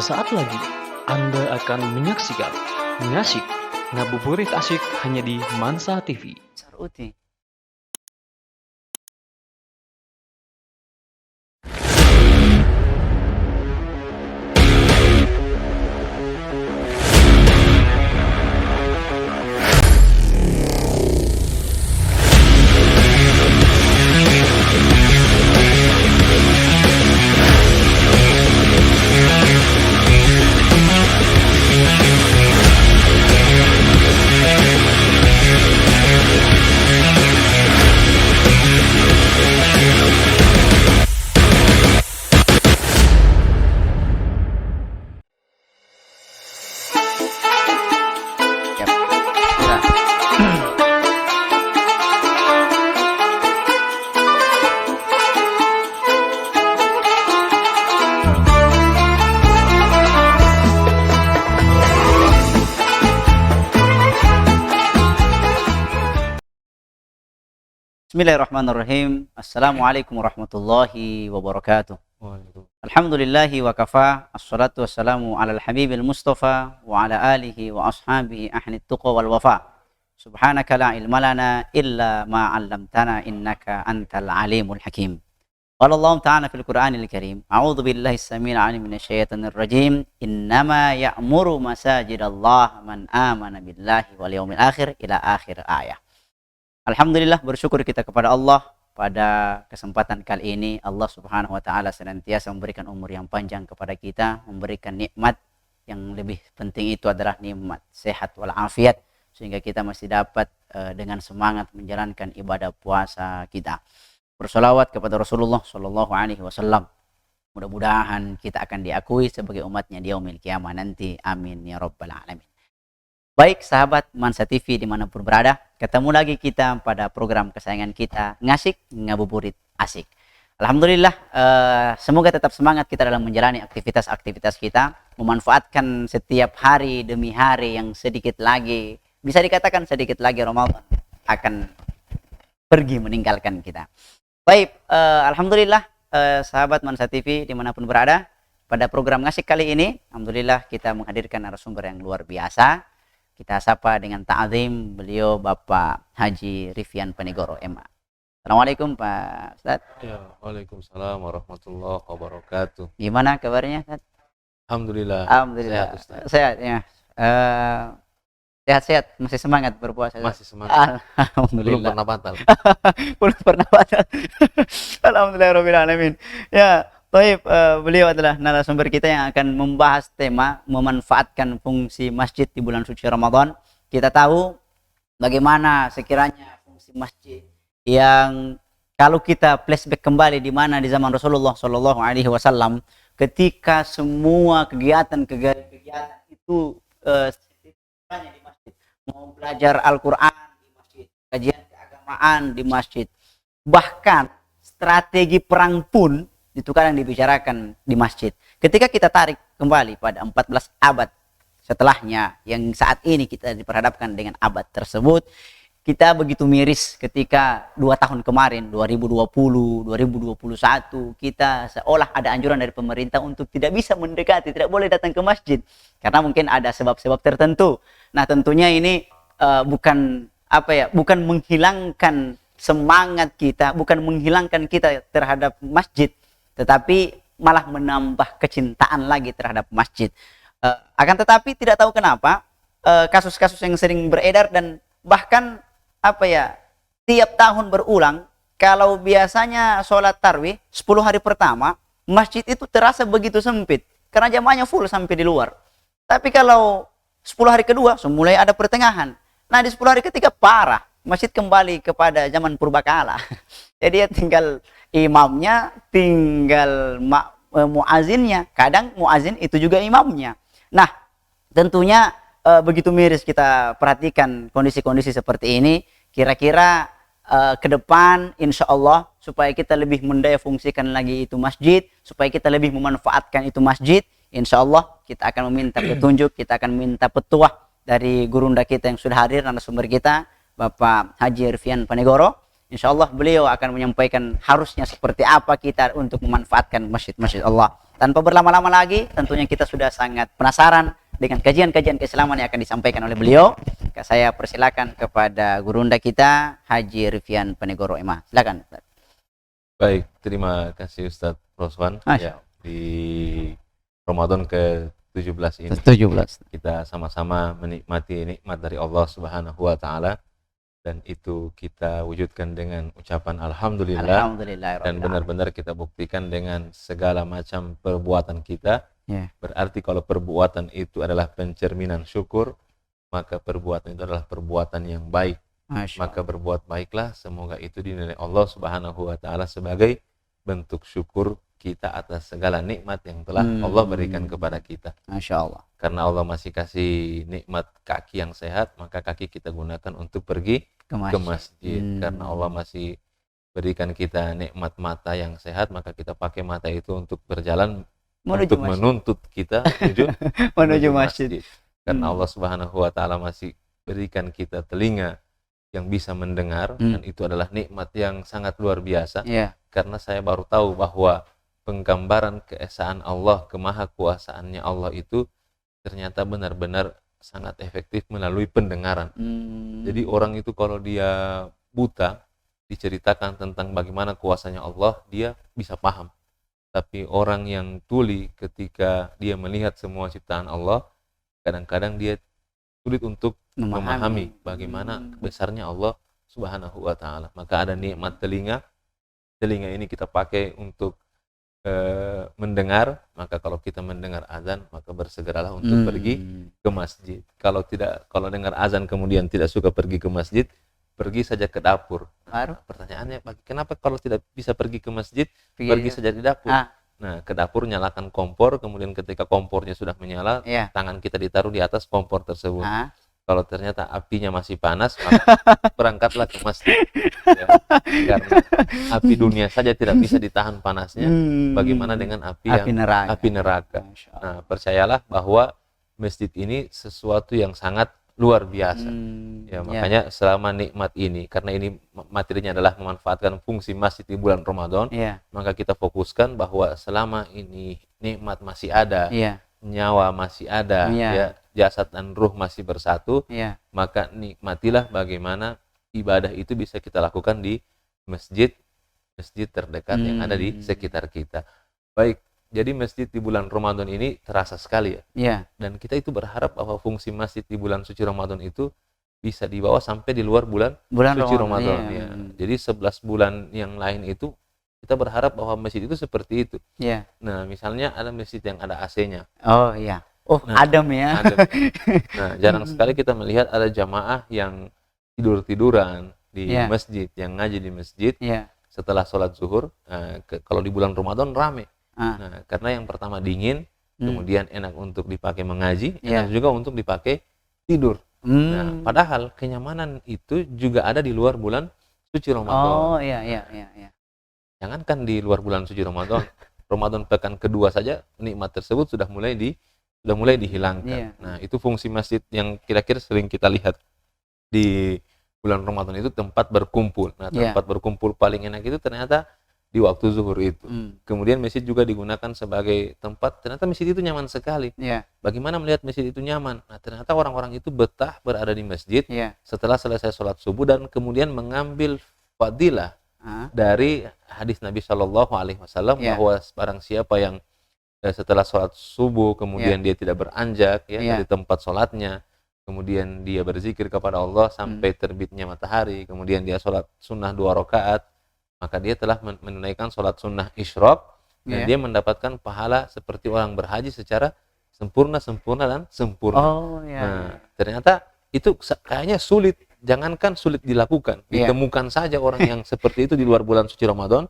Sesaat lagi, Anda akan menyaksikan Ngasik Ngabuburit Asyik hanya di Mansa TV. Saruti. Yap. Ya. Bismillahirrahmanirrahim. Assalamualaikum warahmatullahi wabarakatuh. Alhamdulillahi wa kafa. Assalatu wassalamu ala al-habibil mustafa wa ala alihi wa ashabihi ahli tuqa wal wafa. Subhanaka la ilma lana illa ma 'allamtana innaka antal alimul hakim. Qala Allah ta'ala fil Qur'anil Karim, a'udzu billahi as-sami'il 'alim minasyaitonir rajim. Innama ya'muru masajidallah man amana billahi wal yawmil akhir ila akhir ayah. Alhamdulillah, bersyukur kita kepada Allah pada kesempatan kali ini. Allah Subhanahu wa taala senantiasa memberikan umur yang panjang kepada kita, memberikan nikmat yang lebih penting itu adalah nikmat sehat wal afiat, sehingga kita masih dapat dengan semangat menjalankan ibadah puasa kita. Bersolawat kepada Rasulullah sallallahu alaihi wasallam. Mudah-mudahan kita akan diakui sebagai umatnya di yaumil qiyamah nanti. Amin ya rabbal alamin. Baik sahabat Mansa TV dimanapun berada, ketemu lagi kita pada program kesayangan kita, Ngasik Ngabuburit Asik. Alhamdulillah, semoga tetap semangat kita dalam menjalani aktivitas-aktivitas kita, memanfaatkan setiap hari demi hari yang sedikit lagi, bisa dikatakan sedikit lagi Ramadan akan pergi meninggalkan kita. Baik, Alhamdulillah sahabat Mansa TV dimanapun berada, pada program Ngasik kali ini, Alhamdulillah kita menghadirkan narasumber yang luar biasa. Kita sapa dengan ta'zim beliau Bapak Haji Rifyan Panigoro MA. Assalamualaikum Pak Ustaz. Ya, waalaikumsalam warahmatullahi wabarakatuh. Gimana kabarnya Ustaz? Alhamdulillah. Alhamdulillah. Sehat Ustaz. Sehat ya. Sehat-sehat, masih semangat berpuasa. Masih semangat. Alhamdulillah. Belum pernah batal. Belum pernah batal. Alhamdulillahirabbil alamin. Ya, baik, beliau adalah narasumber kita yang akan membahas tema memanfaatkan fungsi masjid di bulan suci Ramadan. Kita tahu bagaimana sekiranya fungsi masjid yang kalau kita flashback kembali di mana di zaman Rasulullah Shallallahu Alaihi Wasallam, ketika semua kegiatan itu di masjid, mau belajar Al-Quran di masjid, kajian keagamaan di masjid, bahkan strategi perang pun itu kadang dibicarakan di masjid. Ketika kita tarik kembali pada 14 abad setelahnya, yang saat ini kita diperhadapkan dengan abad tersebut, kita begitu miris ketika 2 tahun kemarin, 2020, 2021, kita seolah ada anjuran dari pemerintah untuk tidak bisa mendekati, tidak boleh datang ke masjid, karena mungkin ada sebab-sebab tertentu. Nah tentunya ini bukan menghilangkan semangat kita, bukan menghilangkan kita terhadap masjid, tetapi malah menambah kecintaan lagi terhadap masjid. Akan tetapi tidak tahu kenapa kasus-kasus yang sering beredar dan bahkan tiap tahun berulang. Kalau biasanya sholat tarawih 10 hari pertama, masjid itu terasa begitu sempit karena jamaahnya full sampai di luar. Tapi kalau 10 hari kedua mulai ada pertengahan. Nah di 10 hari ketiga parah, masjid kembali kepada zaman purbakala. Jadi ya tinggal imamnya, tinggal muazinnya. Kadang muazin itu juga imamnya. Nah, tentunya begitu miris kita perhatikan kondisi-kondisi seperti ini. Kira-kira ke depan insya Allah supaya kita lebih mendaya fungsikan lagi itu masjid, supaya kita lebih memanfaatkan itu masjid, insya Allah kita akan meminta petunjuk, kita akan minta petuah dari gurunda kita yang sudah hadir, narasumber kita Bapak Haji Rifyan Panigoro. Insya Allah beliau akan menyampaikan harusnya seperti apa kita untuk memanfaatkan masjid-masjid Allah. Tanpa berlama-lama lagi, tentunya kita sudah sangat penasaran dengan kajian-kajian keislaman yang akan disampaikan oleh beliau. Saya persilakan kepada gurunda kita, Haji Rifian Penegoro Ema. Silakan. Baik, terima kasih Ustadz Roswan. Masya Allah. Di Ramadan ke-17 ini 17. kita sama-sama menikmati nikmat dari Allah Subhanahu wa taala, dan itu kita wujudkan dengan ucapan alhamdulillah, Alhamdulillah. dan benar-benar kita buktikan dengan segala macam perbuatan kita. Berarti kalau perbuatan itu adalah pencerminan syukur, maka perbuatan itu adalah perbuatan yang baik. Maka berbuat baiklah, semoga itu dinilai Allah Subhanahu wa taala sebagai bentuk syukur kita atas segala nikmat yang telah Allah berikan kepada kita. Masya Allah. Karena Allah masih kasih nikmat kaki yang sehat, maka kaki kita gunakan untuk pergi ke masjid. Karena Allah masih berikan kita nikmat mata yang sehat, maka kita pakai mata itu untuk berjalan, untuk menuntut kita menuju masjid. Karena Allah Subhanahu wa taala masih berikan kita telinga yang bisa mendengar, dan itu adalah nikmat yang sangat luar biasa. Karena saya baru tahu bahwa penggambaran keesaan Allah, kemahakuasaannya Allah itu ternyata benar-benar sangat efektif melalui pendengaran. Jadi orang itu kalau dia buta, diceritakan tentang bagaimana kuasanya Allah, dia bisa paham. Tapi orang yang tuli, ketika dia melihat semua ciptaan Allah, kadang-kadang dia sulit untuk memahami bagaimana besarnya Allah Subhanahu wa taala. Maka ada nikmat telinga. Telinga ini kita pakai untuk mendengar, maka kalau kita mendengar azan, maka bersegeralah untuk pergi ke masjid. Kalau dengar azan kemudian tidak suka pergi ke masjid, pergi saja ke dapur. Nah, pertanyaannya, kenapa kalau tidak bisa pergi ke masjid, pergi saja di dapur? Nah, ke dapur, nyalakan kompor, kemudian ketika kompornya sudah menyala, tangan kita ditaruh di atas kompor tersebut. Kalau ternyata apinya masih panas, maka berangkatlah ke masjid. Karena api dunia saja tidak bisa ditahan panasnya, bagaimana dengan api neraka. Nah, percayalah bahwa masjid ini sesuatu yang sangat luar biasa. Makanya selama nikmat ini, karena ini materinya adalah memanfaatkan fungsi masjid di bulan Ramadan, maka kita fokuskan bahwa selama ini nikmat masih ada, nyawa masih ada, jasad dan ruh masih bersatu, maka nikmatilah bagaimana ibadah itu bisa kita lakukan di masjid terdekat yang ada di sekitar kita. Baik, jadi masjid di bulan Ramadan ini terasa sekali ya. Dan kita itu berharap bahwa fungsi masjid di bulan suci Ramadan itu bisa dibawa sampai di luar bulan suci Ramadan. Jadi 11 bulan yang lain itu kita berharap bahwa masjid itu seperti itu. Nah, misalnya ada masjid yang ada AC-nya. Adem ya. Nah, jarang sekali kita melihat ada jamaah yang tidur-tiduran di masjid, yang ngaji di masjid setelah sholat zuhur. Kalau di bulan Ramadan rame. Nah, karena yang pertama dingin, kemudian enak untuk dipakai mengaji, enak juga untuk dipakai tidur. Nah, padahal kenyamanan itu juga ada di luar bulan suci Ramadan. Jangankan di luar bulan suci Ramadan, Ramadan pekan kedua saja nikmat tersebut sudah mulai dihilangkan. Nah, itu fungsi masjid yang kira-kira sering kita lihat di bulan Ramadan itu, tempat berkumpul. Nah, tempat berkumpul paling enak itu ternyata di waktu zuhur itu. Kemudian masjid juga digunakan sebagai tempat, ternyata masjid itu nyaman sekali. Bagaimana melihat masjid itu nyaman? Nah, ternyata orang-orang itu betah berada di masjid setelah selesai sholat subuh, dan kemudian mengambil fadilah dari hadis Nabi Shallallahu Alaihi Wasallam bahwa barang siapa yang setelah sholat subuh kemudian dia tidak beranjak dari tempat sholatnya, kemudian dia berzikir kepada Allah sampai terbitnya matahari, kemudian dia sholat sunnah 2 rakaat, maka dia telah menunaikan sholat sunnah isyraq, dan dia mendapatkan pahala seperti orang berhaji secara sempurna. Nah, ternyata itu kayaknya sulit, jangankan sulit dilakukan, ditemukan saja orang yang seperti itu di luar bulan suci Ramadan,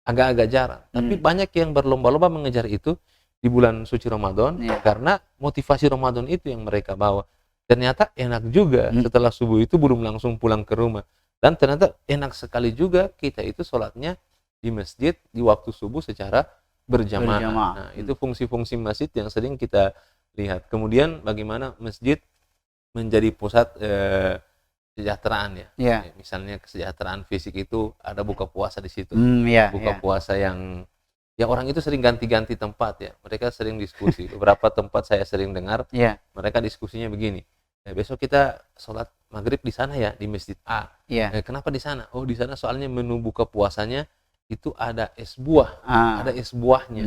agak-agak jarang. Tapi banyak yang berlomba-lomba mengejar itu di bulan suci Ramadan, karena motivasi Ramadan itu yang mereka bawa. Ternyata enak juga setelah subuh itu belum langsung pulang ke rumah, dan ternyata enak sekali juga kita itu sholatnya di masjid di waktu subuh secara berjamaah. Nah, itu fungsi-fungsi masjid yang sering kita lihat. Kemudian bagaimana masjid menjadi pusat kesejahteraan Misalnya kesejahteraan fisik itu ada buka puasa di situ. Buka puasa yang ya orang itu sering ganti-ganti tempat ya. Mereka sering diskusi. Beberapa tempat saya sering dengar, mereka diskusinya begini. Besok kita sholat maghrib di sana ya, di masjid A. Kenapa di sana? Oh, di sana soalnya menu buka puasanya itu ada es buah, ada es buahnya.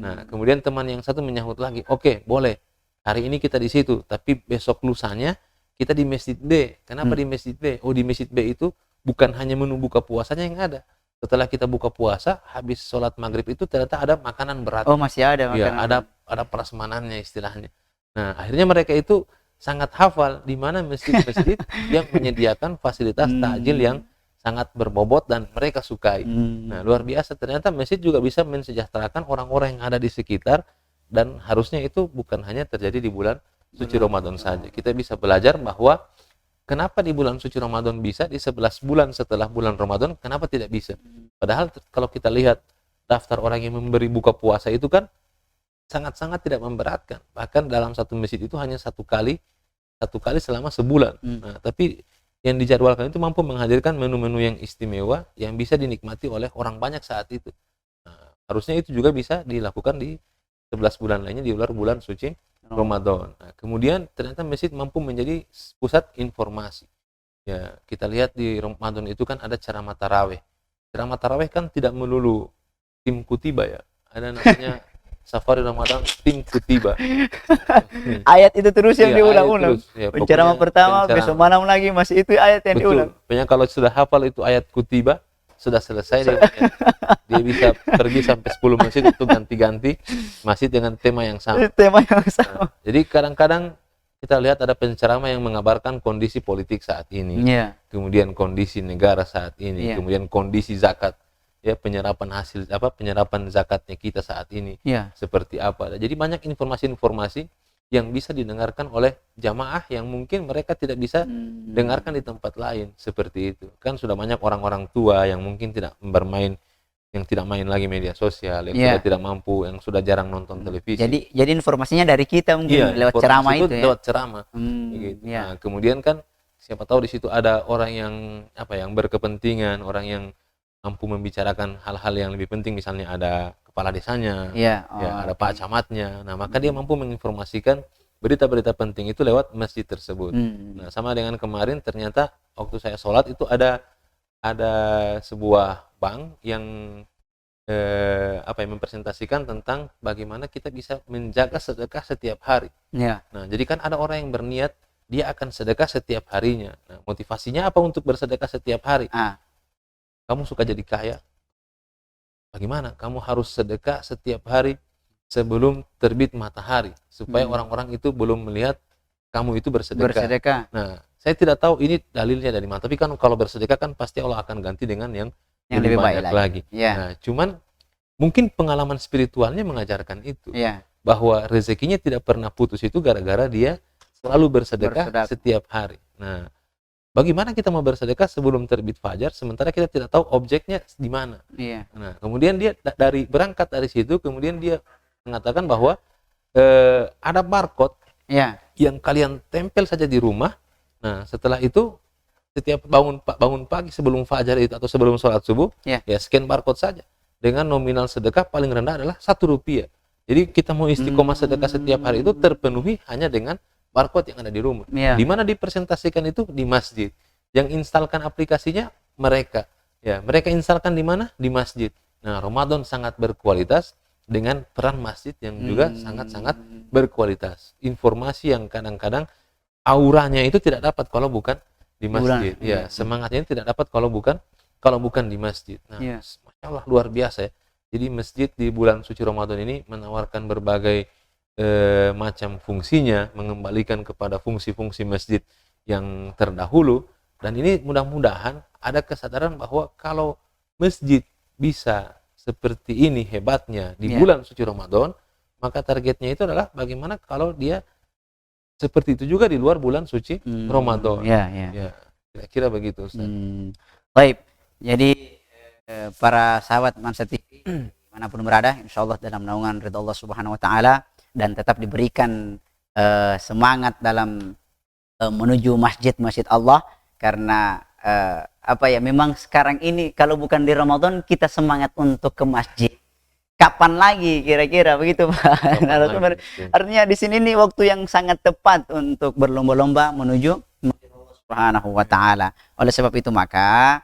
Nah, kemudian teman yang satu menyahut lagi, oke, boleh. Hari ini kita di situ, tapi besok lusanya kita di masjid B. Kenapa di masjid B? Oh, di masjid B itu bukan hanya menu buka puasanya yang ada. Setelah kita buka puasa, habis sholat maghrib itu ternyata ada makanan berat. Oh, masih ada makanan. Ya, ada prasmanannya istilahnya. Nah, akhirnya mereka itu sangat hafal di mana masjid-masjid yang menyediakan fasilitas takjil yang sangat berbobot dan mereka sukai. Nah, luar biasa, ternyata masjid juga bisa mensejahterakan orang-orang yang ada di sekitar, dan harusnya itu bukan hanya terjadi di bulan suci Ramadan saja. Kita bisa belajar bahwa kenapa di bulan suci Ramadan bisa, di 11 bulan setelah bulan Ramadan kenapa tidak bisa? Padahal kalau kita lihat daftar orang yang memberi buka puasa itu kan sangat-sangat tidak memberatkan. Bahkan dalam satu masjid itu hanya satu kali selama sebulan. Nah, tapi yang dijadwalkan itu mampu menghadirkan menu-menu yang istimewa yang bisa dinikmati oleh orang banyak saat itu. Nah, harusnya itu juga bisa dilakukan di 11 bulan lainnya di luar bulan suci Ramadan. Nah, kemudian ternyata masjid mampu menjadi pusat informasi. Ya, kita lihat di Ramadan itu kan ada ceramah tarawih. Ceramah tarawih kan tidak melulu tim kutiba ya. Ada namanya Safari Ramadan tim kutiba. Ayat itu terus yang diulang-ulang. Ya, penceramah pertama, besok malam lagi masih itu ayat yang diulang. Pokoknya kalau sudah hafal itu ayat kutiba, sudah selesai dia bisa pergi sampai 10 masjid untuk ganti-ganti masjid dengan tema yang sama. Nah, jadi kadang-kadang kita lihat ada penceramah yang mengabarkan kondisi politik saat ini, kemudian kondisi negara saat ini, kemudian kondisi zakat, ya, penyerapan zakatnya kita saat ini seperti apa. Jadi banyak informasi-informasi yang bisa didengarkan oleh jamaah yang mungkin mereka tidak bisa dengarkan di tempat lain, seperti itu. Kan sudah banyak orang-orang tua yang mungkin tidak main lagi media sosial, yang sudah tidak mampu, yang sudah jarang nonton televisi. Jadi informasinya dari kita mungkin lewat ceramah itu ya. Lewat ceramah. Gitu. Nah, kemudian kan siapa tahu di situ ada orang yang yang berkepentingan, orang yang mampu membicarakan hal-hal yang lebih penting, misalnya ada kepala desanya, ada Pak Camatnya. Nah, maka dia mampu menginformasikan berita-berita penting itu lewat masjid tersebut. Nah, sama dengan kemarin ternyata waktu saya sholat itu ada sebuah bank yang mempresentasikan tentang bagaimana kita bisa menjaga sedekah setiap hari. Nah, jadi kan ada orang yang berniat dia akan sedekah setiap harinya. Nah, motivasinya apa untuk bersedekah setiap hari? Kamu suka jadi kaya? Bagaimana? Kamu harus sedekah setiap hari sebelum terbit matahari, supaya orang-orang itu belum melihat kamu itu bersedekah. Nah, saya tidak tahu ini dalilnya dari mana, tapi kan kalau bersedekah kan pasti Allah akan ganti dengan yang lebih banyak lagi. Nah, cuman mungkin pengalaman spiritualnya mengajarkan itu, bahwa rezekinya tidak pernah putus itu gara-gara dia selalu bersedekah setiap hari. Nah, bagaimana kita mau bersedekah sebelum terbit fajar sementara kita tidak tahu objeknya di mana? Nah, kemudian dia berangkat dari situ, kemudian dia mengatakan bahwa ada barcode yang kalian tempel saja di rumah. Nah, setelah itu setiap bangun pagi sebelum fajar itu atau sebelum sholat subuh, scan barcode saja. Dengan nominal sedekah paling rendah adalah Rp1. Jadi kita mau istiqomah sedekah setiap hari itu terpenuhi hanya dengan barcode yang ada di rumah. Di mana dipresentasikan itu? Di masjid. Yang instalkan aplikasinya mereka. Mereka instalkan di mana? Di masjid. Nah, Ramadan sangat berkualitas dengan peran masjid yang juga sangat-sangat berkualitas. Informasi yang kadang-kadang auranya itu tidak dapat kalau bukan di masjid. Semangatnya tidak dapat kalau bukan di masjid. Nah, Masya Allah, luar biasa ya. Jadi masjid di bulan suci Ramadan ini menawarkan berbagai macam fungsinya, mengembalikan kepada fungsi-fungsi masjid yang terdahulu. Dan ini mudah-mudahan ada kesadaran bahwa kalau masjid bisa seperti ini hebatnya di bulan suci Ramadan, maka targetnya itu adalah bagaimana kalau dia seperti itu juga di luar bulan suci Ramadan. Kira-kira begitu, Ustaz. Baik, jadi para sahabat Mansa TV manapun berada, insyaallah dalam naungan ridha Allah Subhanahu wa taala, dan tetap diberikan semangat dalam menuju masjid Allah, karena memang sekarang ini kalau bukan di Ramadan kita semangat untuk ke masjid. kapan lagi kira-kira begitu Pak narasumber. Lagi. Artinya di sini nih waktu yang sangat tepat untuk berlomba-lomba menuju Allah Subhanahu wa taala. Oleh sebab itu maka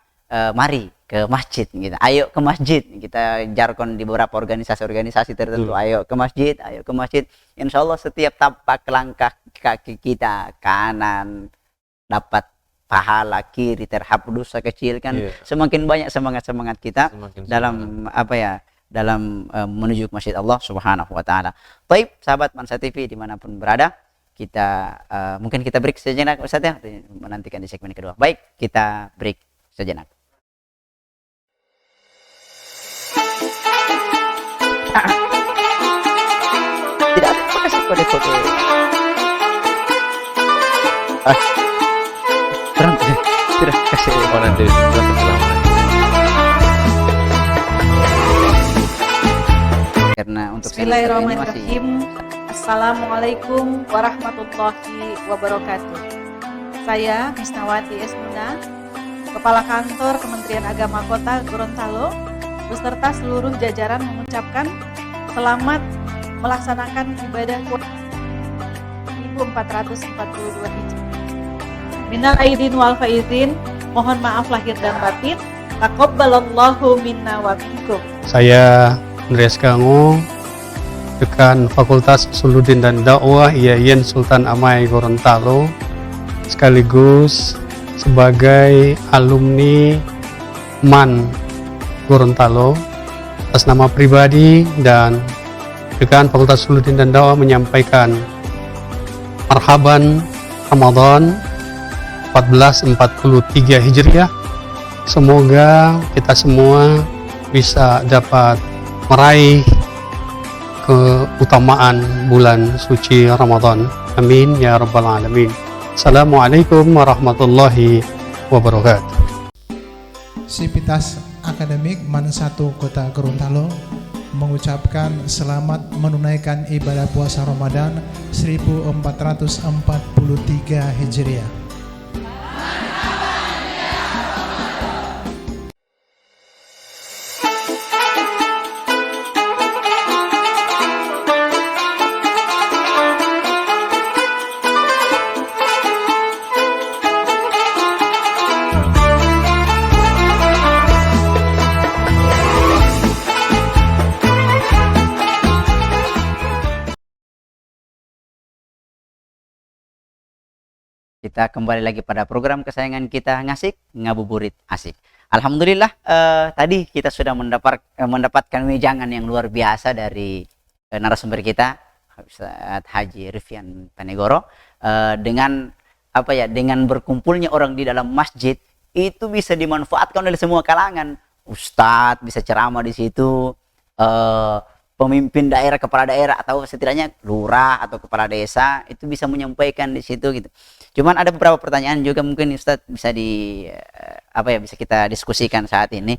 mari ke masjid gitu. Ayo ke masjid. Kita jargon di beberapa organisasi-organisasi tertentu. Ayo ke masjid, ayo ke masjid. Insya Allah setiap tapak langkah kaki kita kanan dapat pahala, kiri terhapus dosa kecil kan. Semakin banyak semangat kita dalam dalam menuju masjid Allah Subhanahu wa taala. Baik, sahabat Mansa TV dimanapun berada, kita mungkin kita break sejenak Ustaz ya, menantikan di segmen kedua. Baik, kita break sejenak. Tidak ada kasih kode-kode. Tidak kasih nanti karena untuk Bismillahirrahmanirrahim. Assalamualaikum warahmatullahi wabarakatuh. Saya Misnawati Esmuna, Kepala Kantor Kementerian Agama Kota Gorontalo, beserta seluruh jajaran mengucapkan selamat melaksanakan ibadah 1442 Hijriah. Minal aidin wal faizin, mohon maaf lahir dan batin. Taqabbalallahu minna wa minkum. Saya Andreas Gango, Dekan Fakultas Usuluddin dan Dakwah IAIN Sultan Amai Gorontalo, sekaligus sebagai alumni MAN Gorontalo. Atas nama pribadi dan Dekan Fakultas Usuluddin dan Dakwah menyampaikan marhaban Ramadan 1443 Hijriah. Semoga kita semua bisa dapat meraih keutamaan bulan suci Ramadan. Amin ya rabbal alamin. Assalamualaikum warahmatullahi wabarakatuh. Sivitas Akademik MAN 1 Kota Gorontalo mengucapkan selamat menunaikan ibadah puasa Ramadan 1443 Hijriah. Kita kembali lagi pada program kesayangan kita, Ngasik Ngabuburit Asik. Alhamdulillah tadi kita sudah mendapatkan wejangan yang luar biasa dari narasumber kita Ustaz Haji Rifyan Panegoro, dengan dengan berkumpulnya orang di dalam masjid itu bisa dimanfaatkan oleh semua kalangan. Ustadz bisa ceramah di situ, pemimpin daerah, kepala daerah atau setidaknya lurah atau kepala desa itu bisa menyampaikan di situ gitu. Cuman ada beberapa pertanyaan juga mungkin Ustadz bisa bisa kita diskusikan saat ini.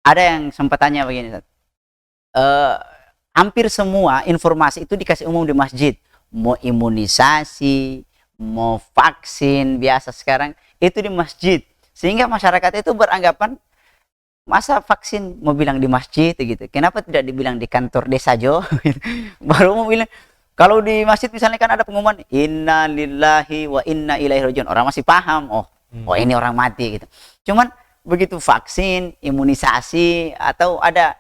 Ada yang sempat tanya begini Ustadz. Hampir semua informasi itu dikasih umum di masjid. Mau imunisasi, mau vaksin biasa sekarang itu di masjid. Sehingga masyarakat itu beranggapan masa vaksin mau bilang di masjid gitu. Kenapa tidak dibilang di kantor desa Jo? Baru mau bilang. Kalau di masjid misalnya kan ada pengumuman inna lillahi wa inna ilaihi rajiun. Orang masih paham, oh ini orang mati gitu. Cuman begitu vaksin, imunisasi atau ada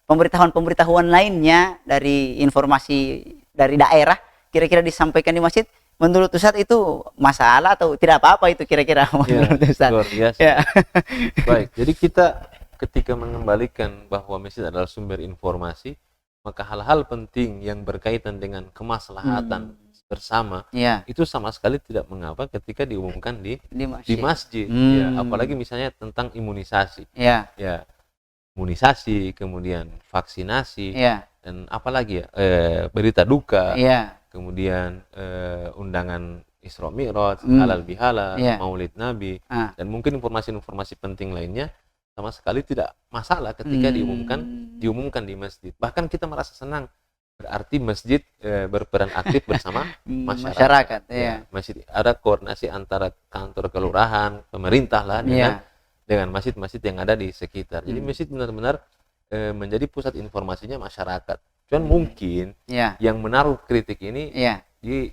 pemberitahuan-pemberitahuan lainnya dari informasi dari daerah kira-kira disampaikan di masjid, menurut Ustadz itu masalah atau tidak apa-apa itu kira-kira menurut Ustadz? Luar biasa. Ya. Baik, jadi kita ketika mengembalikan bahwa masjid adalah sumber informasi, maka hal-hal penting yang berkaitan dengan kemaslahatan bersama itu sama sekali tidak mengapa ketika diumumkan di masjid. Ya, apalagi misalnya tentang imunisasi. Imunisasi, kemudian vaksinasi, dan apalagi berita duka, kemudian undangan Isra Mi'raj, halal bihalal, Maulid Nabi, dan mungkin informasi-informasi penting lainnya sama sekali tidak masalah ketika diumumkan di masjid. Bahkan kita merasa senang, berarti masjid berperan aktif bersama masyarakat. Masjid ada koordinasi antara kantor kelurahan, pemerintah lah dengan masjid-masjid yang ada di sekitar. Jadi masjid benar-benar menjadi pusat informasinya masyarakat. Cuman mungkin Ya. yang menaruh kritik ini Ya.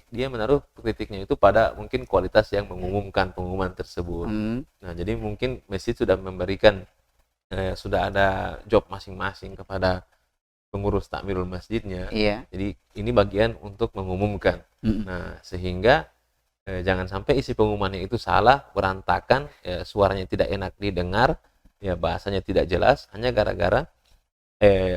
dia menaruh kritiknya itu pada mungkin kualitas yang mengumumkan pengumuman tersebut. Nah, jadi mungkin masjid sudah memberikan sudah ada job masing-masing kepada pengurus takmirul masjidnya. Iya. Jadi ini bagian untuk mengumumkan. Nah, sehingga jangan sampai isi pengumumannya itu salah, berantakan, suaranya tidak enak didengar, ya bahasanya tidak jelas, hanya gara-gara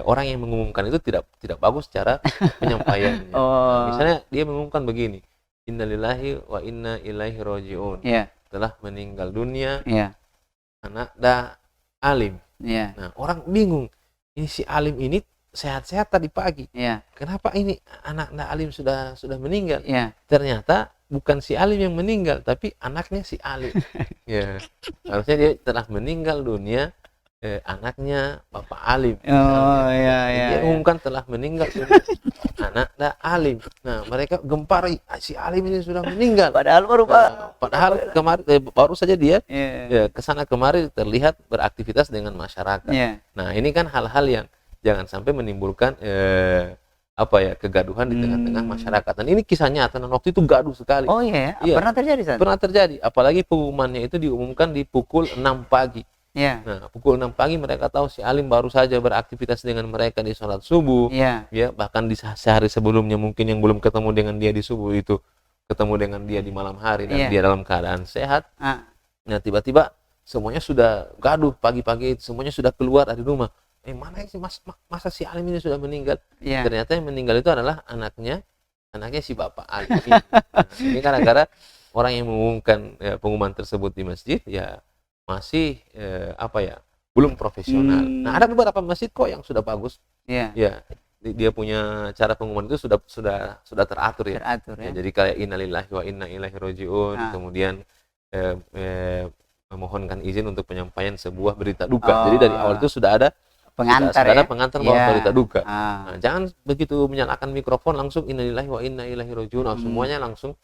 orang yang mengumumkan itu tidak bagus cara penyampaiannya. Nah, misalnya dia mengumumkan begini, innalillahi wa inna ilaihi rojiun. Iya. Telah meninggal dunia Iya. anak da alim. Iya. Nah, orang bingung, ini si alim ini sehat-sehat tadi pagi. Iya. Kenapa ini anak da alim sudah meninggal? Iya. Ternyata bukan si alim yang meninggal, tapi anaknya si alim. Ya, harusnya dia telah meninggal dunia, anaknya bapak alim. Oh, iya, Dia iya. umumkan telah meninggal dunia anak da alim. Nah, mereka gempar, si alim ini sudah meninggal. Padahal baru Padahal kemarin baru saja dia Iya. kesana kemari terlihat beraktivitas dengan masyarakat. Iya. Nah, ini kan hal-hal yang jangan sampai menimbulkan kegaduhan di tengah-tengah masyarakat. Dan ini kisah nyata, dan waktu itu gaduh sekali. Oh iya, Iya. pernah terjadi San? Pernah terjadi, apalagi pengumumannya itu diumumkan di pukul 6 pagi. Iya. Nah, pukul 6 pagi mereka tahu si alim baru saja beraktivitas dengan mereka di sholat subuh. Iya. Ya, bahkan di sehari sebelumnya mungkin yang belum ketemu dengan dia di subuh itu ketemu dengan dia di malam hari dan Iya. dia dalam keadaan sehat. Ah. Nah, tiba-tiba semuanya sudah gaduh pagi-pagi, semuanya sudah keluar dari rumah. Mana sih masa si alim ini sudah meninggal? Iya. Ternyata yang meninggal itu adalah anaknya si bapak alim ini. Nah, ini gara-gara orang yang mengumumkan pengumuman tersebut di masjid ya masih belum profesional. Nah, ada beberapa masjid kok yang sudah bagus. Iya. Ya, dia punya cara pengumuman itu sudah teratur ya. Teratur ya. Jadi kayak innalillahi wa inna ilaihi rojiun, Ah. kemudian memohonkan izin untuk penyampaian sebuah berita duka. Jadi dari awal itu sudah ada Pengantar sudah ada ya. pengantar bahwa Iya. berita duka. Ah. Nah, jangan begitu menyalakan mikrofon langsung innalillahi wa inna ilaihi rojiun, semuanya langsung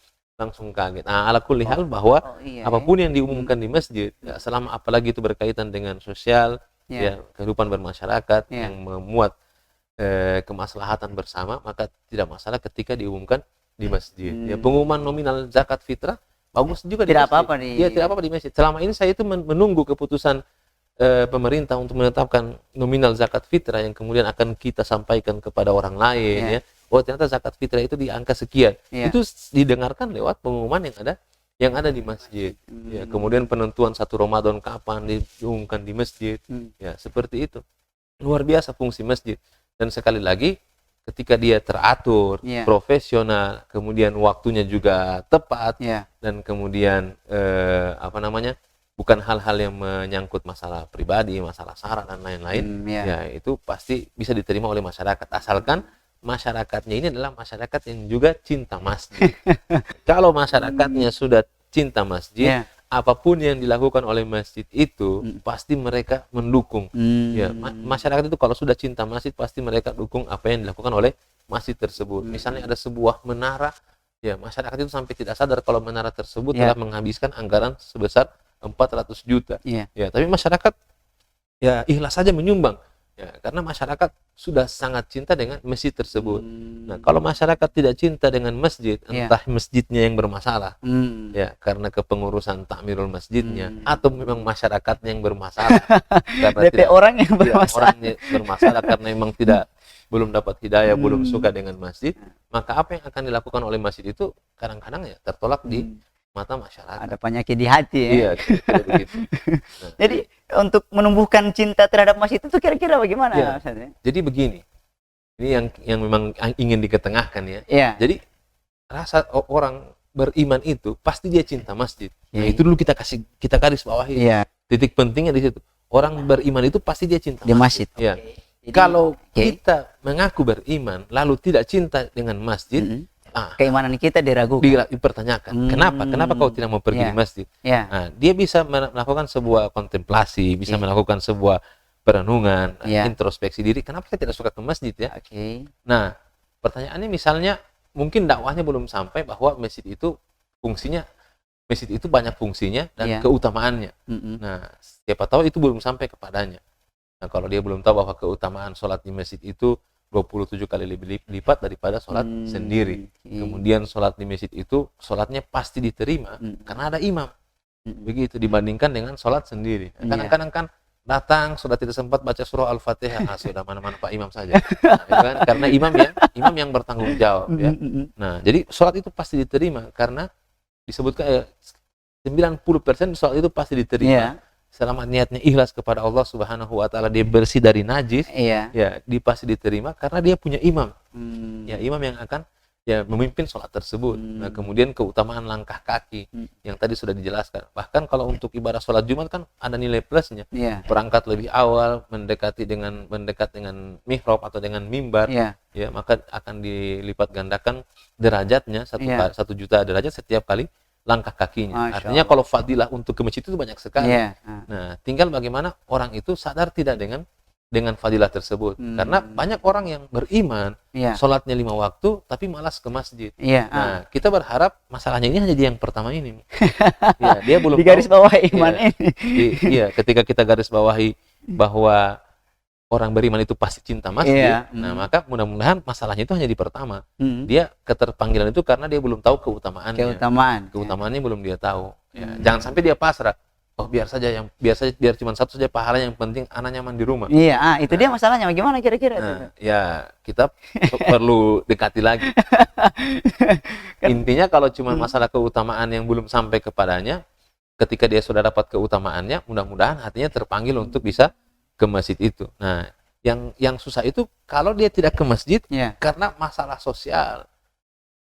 kaget. Nah, ala kulli hal bahwa Oh, iya. apapun yang diumumkan di masjid, ya, selama apalagi itu berkaitan dengan sosial, ya, kehidupan bermasyarakat Ya. yang memuat kemaslahatan bersama, maka tidak masalah ketika diumumkan di masjid. Ya, pengumuman nominal zakat fitrah bagus juga di Tidak masjid. apa-apa di- Ya, tidak apa-apa di masjid. Selama ini saya itu menunggu keputusan pemerintah untuk menetapkan nominal zakat fitrah yang kemudian akan kita sampaikan kepada orang lain, ya. Oh, ternyata zakat fitrah itu di angka sekian. Ya. Itu didengarkan lewat pengumuman yang ada di masjid. Ya, kemudian penentuan 1 Ramadan kapan diumumkan di masjid. Ya, seperti itu. Luar biasa fungsi masjid. Dan sekali lagi ketika dia teratur, Ya. profesional, kemudian waktunya juga tepat, Ya. dan kemudian bukan hal-hal yang menyangkut masalah pribadi, masalah sara dan lain-lain, Ya. ya itu pasti bisa diterima oleh masyarakat, asalkan masyarakatnya ini adalah masyarakat yang juga cinta masjid. Kalau masyarakatnya sudah cinta masjid, Ya. apapun yang dilakukan oleh masjid itu pasti mereka mendukung. Ya, masyarakat itu kalau sudah cinta masjid pasti mereka dukung apa yang dilakukan oleh masjid tersebut. Misalnya ada sebuah menara, ya masyarakat itu sampai tidak sadar kalau menara tersebut Ya. telah menghabiskan anggaran sebesar 400 juta. Ya. Ya, tapi masyarakat ya ikhlas saja menyumbang. Ya, karena masyarakat sudah sangat cinta dengan masjid tersebut. Nah, kalau masyarakat tidak cinta dengan masjid, Ya. entah masjidnya yang bermasalah, ya karena kepengurusan takmirul masjidnya, atau memang masyarakatnya yang bermasalah karena DP orang yang tidak bermasalah. orangnya bermasalah karena memang belum dapat hidayah, belum suka dengan masjid, maka apa yang akan dilakukan oleh masjid itu kadang-kadang ya tertolak di mata masyarakat. Ada penyakit di hati ya. Iya, kira-kira begitu. Nah, Jadi untuk menumbuhkan cinta terhadap masjid itu kira-kira bagaimana Iya. Ustaz, ya? jadi begini, ini yang memang ingin diketengahkan ya. Iya. Jadi rasa orang beriman itu pasti dia cinta masjid. Nah, Iya. itu dulu kita garis bawahi. Iya. Titik pentingnya di situ. Orang beriman itu pasti dia cinta Di masjid. Ya. Jadi- Kalau Oke. kita mengaku beriman lalu tidak cinta dengan masjid, Keimanan kita diragukan. dipertanyakan. Kenapa kau tidak mau pergi Ya. di masjid? Ya. Nah, dia bisa melakukan sebuah kontemplasi, bisa melakukan sebuah perenungan, Ya. introspeksi diri. Kenapa saya tidak suka ke masjid ya? Oke. Nah, pertanyaannya misalnya mungkin dakwahnya belum sampai bahwa masjid itu banyak fungsinya dan Ya. keutamaannya. Nah, siapa tahu itu belum sampai kepadanya. Nah, kalau dia belum tahu bahwa keutamaan sholat di masjid itu 27 kali lebih lipat daripada sholat sendiri. Kemudian sholat di masjid itu sholatnya pasti diterima karena ada imam. Begitu dibandingkan dengan sholat sendiri. Kadang-kadang kan datang sudah tidak sempat baca surah Al-Fatihah, sudah mana-mana Pak Imam saja. Ya kan? Karena imam yang bertanggung jawab ya. Nah, jadi sholat itu pasti diterima karena disebutkan 90% sholat itu pasti diterima. Selama niatnya ikhlas kepada Allah Subhanahu wa taala, dia bersih dari najis, ya dia pasti diterima karena dia punya imam. Ya, imam yang akan ya memimpin sholat tersebut. Nah, kemudian keutamaan langkah kaki yang tadi sudah dijelaskan. Bahkan kalau untuk ibadah sholat Jumat kan ada nilai plusnya. Berangkat lebih awal, mendekat dengan mihrab atau dengan mimbar, ya maka akan dilipat gandakan derajatnya 1 juta derajat setiap kali langkah kakinya. Artinya kalau fadilah untuk ke masjid itu banyak sekali. Nah, tinggal bagaimana orang itu sadar tidak dengan fadilah tersebut. Karena banyak orang yang beriman, sholatnya 5 waktu, tapi malas ke masjid. Nah, kita berharap masalahnya ini hanya di yang pertama ini. Ya, dia belum di garis bawah iman ini. Iya, ketika kita garis bawahi bahwa orang beriman itu pasti cinta masjid. Nah, maka mudah-mudahan masalahnya itu hanya di pertama. Dia keterpanggilan itu karena dia belum tahu keutamaannya. Keutamaannya belum dia tahu. Ya, jangan sampai dia pasrah. Oh, biar cuma satu saja pahala, yang penting anak nyaman di rumah. Itu dia masalahnya. Bagaimana kira-kira? Ya kita perlu dekati lagi. Intinya kalau cuma masalah keutamaan yang belum sampai kepadanya, ketika dia sudah dapat keutamaannya, mudah-mudahan hatinya terpanggil untuk bisa ke masjid itu. Nah, yang susah itu kalau dia tidak ke masjid karena masalah sosial.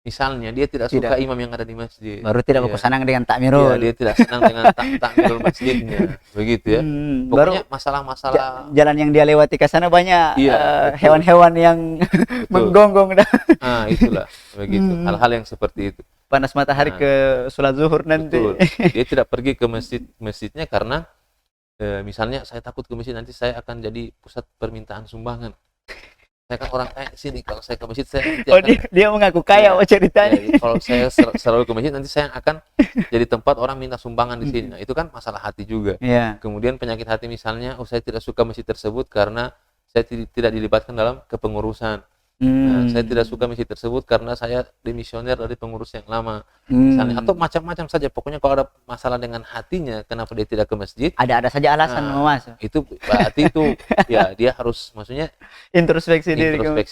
Misalnya dia tidak suka imam yang ada di masjid. Baru tidak berkesenang dengan takmirul. Dia tidak senang dengan takmirul masjidnya. Begitu ya. Pokoknya masalah-masalah jalan yang dia lewati ke sana banyak hewan-hewan yang menggonggong. Itulah begitu. Hal-hal yang seperti itu. Panas matahari ke sholat zuhur nanti. Betul. Dia tidak pergi ke masjidnya karena misalnya saya takut ke masjid nanti saya akan jadi pusat permintaan sumbangan. Saya kan orang kaya sini, kalau saya ke masjid saya dia mengaku kaya ceritanya. Kalau saya selalu ke masjid nanti saya akan jadi tempat orang minta sumbangan di sini. Nah, itu kan masalah hati juga. Kemudian penyakit hati misalnya, saya tidak suka masjid tersebut karena saya tidak dilibatkan dalam kepengurusan. Nah, saya tidak suka masjid tersebut karena saya demisioner dari pengurus yang lama. Misalnya, atau macam-macam saja. Pokoknya kalau ada masalah dengan hatinya, kenapa dia tidak ke masjid? Ada saja alasan Mas. Itu berarti itu ya dia harus maksudnya introspeksi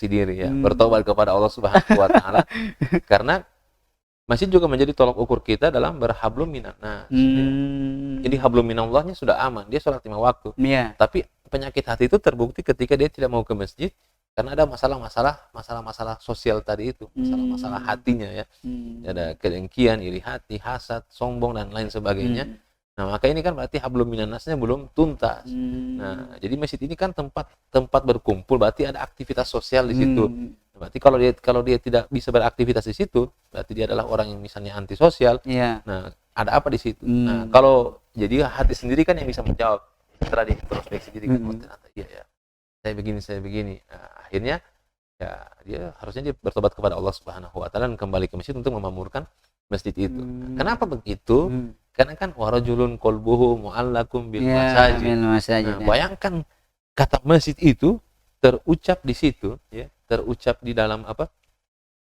diri ya, bertobat kepada Allah Subhanahu wa taala. Karena masjid juga menjadi tolok ukur kita dalam berhablum minan nas. Jadi hablum minallahnya sudah aman, dia sholat 5 waktu. Tapi penyakit hati itu terbukti ketika dia tidak mau ke masjid karena ada masalah-masalah sosial tadi itu, masalah hatinya ya. Ada kedengkian, iri hati, hasad, sombong dan lain sebagainya. Nah, maka ini kan berarti hablum minan nasnya belum tuntas. Nah, jadi masjid ini kan tempat berkumpul, berarti ada aktivitas sosial di situ. Berarti kalau dia tidak bisa beraktivitas di situ, berarti dia adalah orang yang misalnya antisosial. Nah, ada apa di situ? Nah, kalau jadi hati sendiri kan yang bisa menjawab setelah diintrospeksi diri kan, ternyata iya ya. Saya begini. Nah, akhirnya ya dia harusnya bertobat kepada Allah Subhanahu wa taala dan kembali ke masjid untuk memakmurkan masjid itu. Kenapa begitu? Karena kan warajulun qalbuhu mu'allakum bil masajid. Nah, bayangkan kata masjid itu terucap di situ ya, terucap di dalam apa?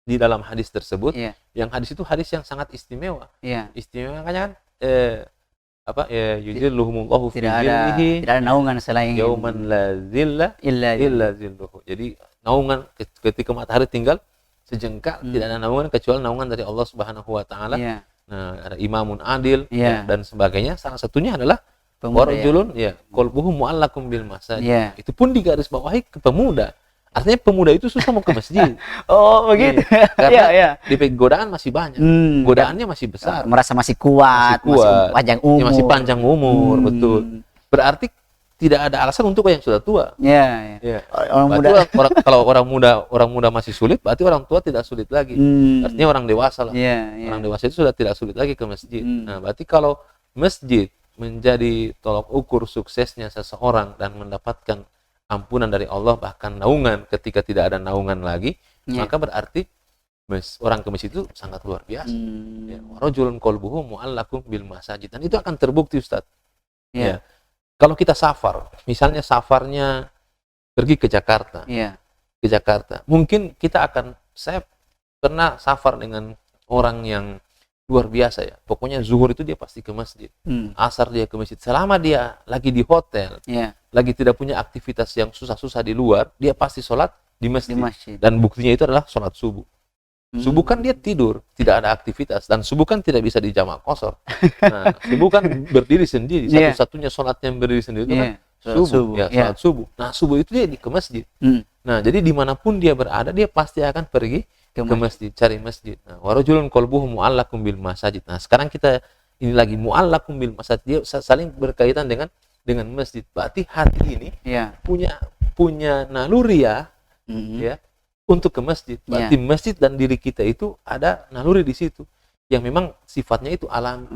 Di dalam hadis tersebut. Yang hadis itu hadis yang sangat istimewa. Istimewa kan yujilluhumullahu fi dzillihi, tidak ada naungan selain yauman la zilla illa zilluhu. Jadi naungan ketika matahari tinggal sejengkal, tidak ada naungan kecuali naungan dari Allah Subhanahu wa taala. Nah, ada imamun adil dan sebagainya. Salah satunya adalah warajulun qalbuhu mu'allakum bil masajid. Itu pun digaris bawahi ke pemuda. Artinya pemuda itu susah mau ke masjid. Oh, begitu. Karena di godaan masih banyak. Godaannya masih besar. Merasa masih kuat. Masih panjang umur. Betul. Berarti tidak ada alasan untuk yang sudah tua. Orang muda. Kalau orang muda masih sulit, berarti orang tua tidak sulit lagi. Artinya orang dewasa lah. Orang dewasa itu sudah tidak sulit lagi ke masjid. Nah, berarti kalau masjid menjadi tolok ukur suksesnya seseorang dan mendapatkan ampunan dari Allah, bahkan naungan ketika tidak ada naungan lagi, maka berarti orang ke masjid itu sangat luar biasa. Rajulun qalbuhu mu'allakum bil masajid, dan itu akan terbukti Ustaz. Kalau kita safar, misalnya safarnya pergi ke Jakarta, Iya. ke Jakarta, mungkin saya pernah safar dengan orang yang luar biasa ya. Pokoknya zuhur itu dia pasti ke masjid, asar dia ke masjid. Selama dia lagi di hotel, Iya. lagi tidak punya aktivitas yang susah-susah di luar, dia pasti sholat di masjid. Di masjid. Dan buktinya itu adalah sholat subuh. Subuh kan dia tidur, tidak ada aktivitas, dan subuh kan tidak bisa dijamak kosor. Nah, subuh kan berdiri sendiri, Iya. satu-satunya sholat yang berdiri sendiri itu kan Sholat subuh, ya, Iya. sholat subuh. Nah, subuh itu dia ke masjid. Hmm. Nah, jadi dimanapun dia berada, dia pasti akan pergi ke masjid, cari masjid. Nah, warajulun qalbuhu mu'allaqun bil masajid. Nah, sekarang kita ini lagi mu'allaqun bil masajid, dia saling berkaitan dengan masjid. Berarti hati ini Iya. punya naluri ya untuk ke masjid. Berarti masjid dan diri kita itu ada naluri di situ yang memang sifatnya itu alam.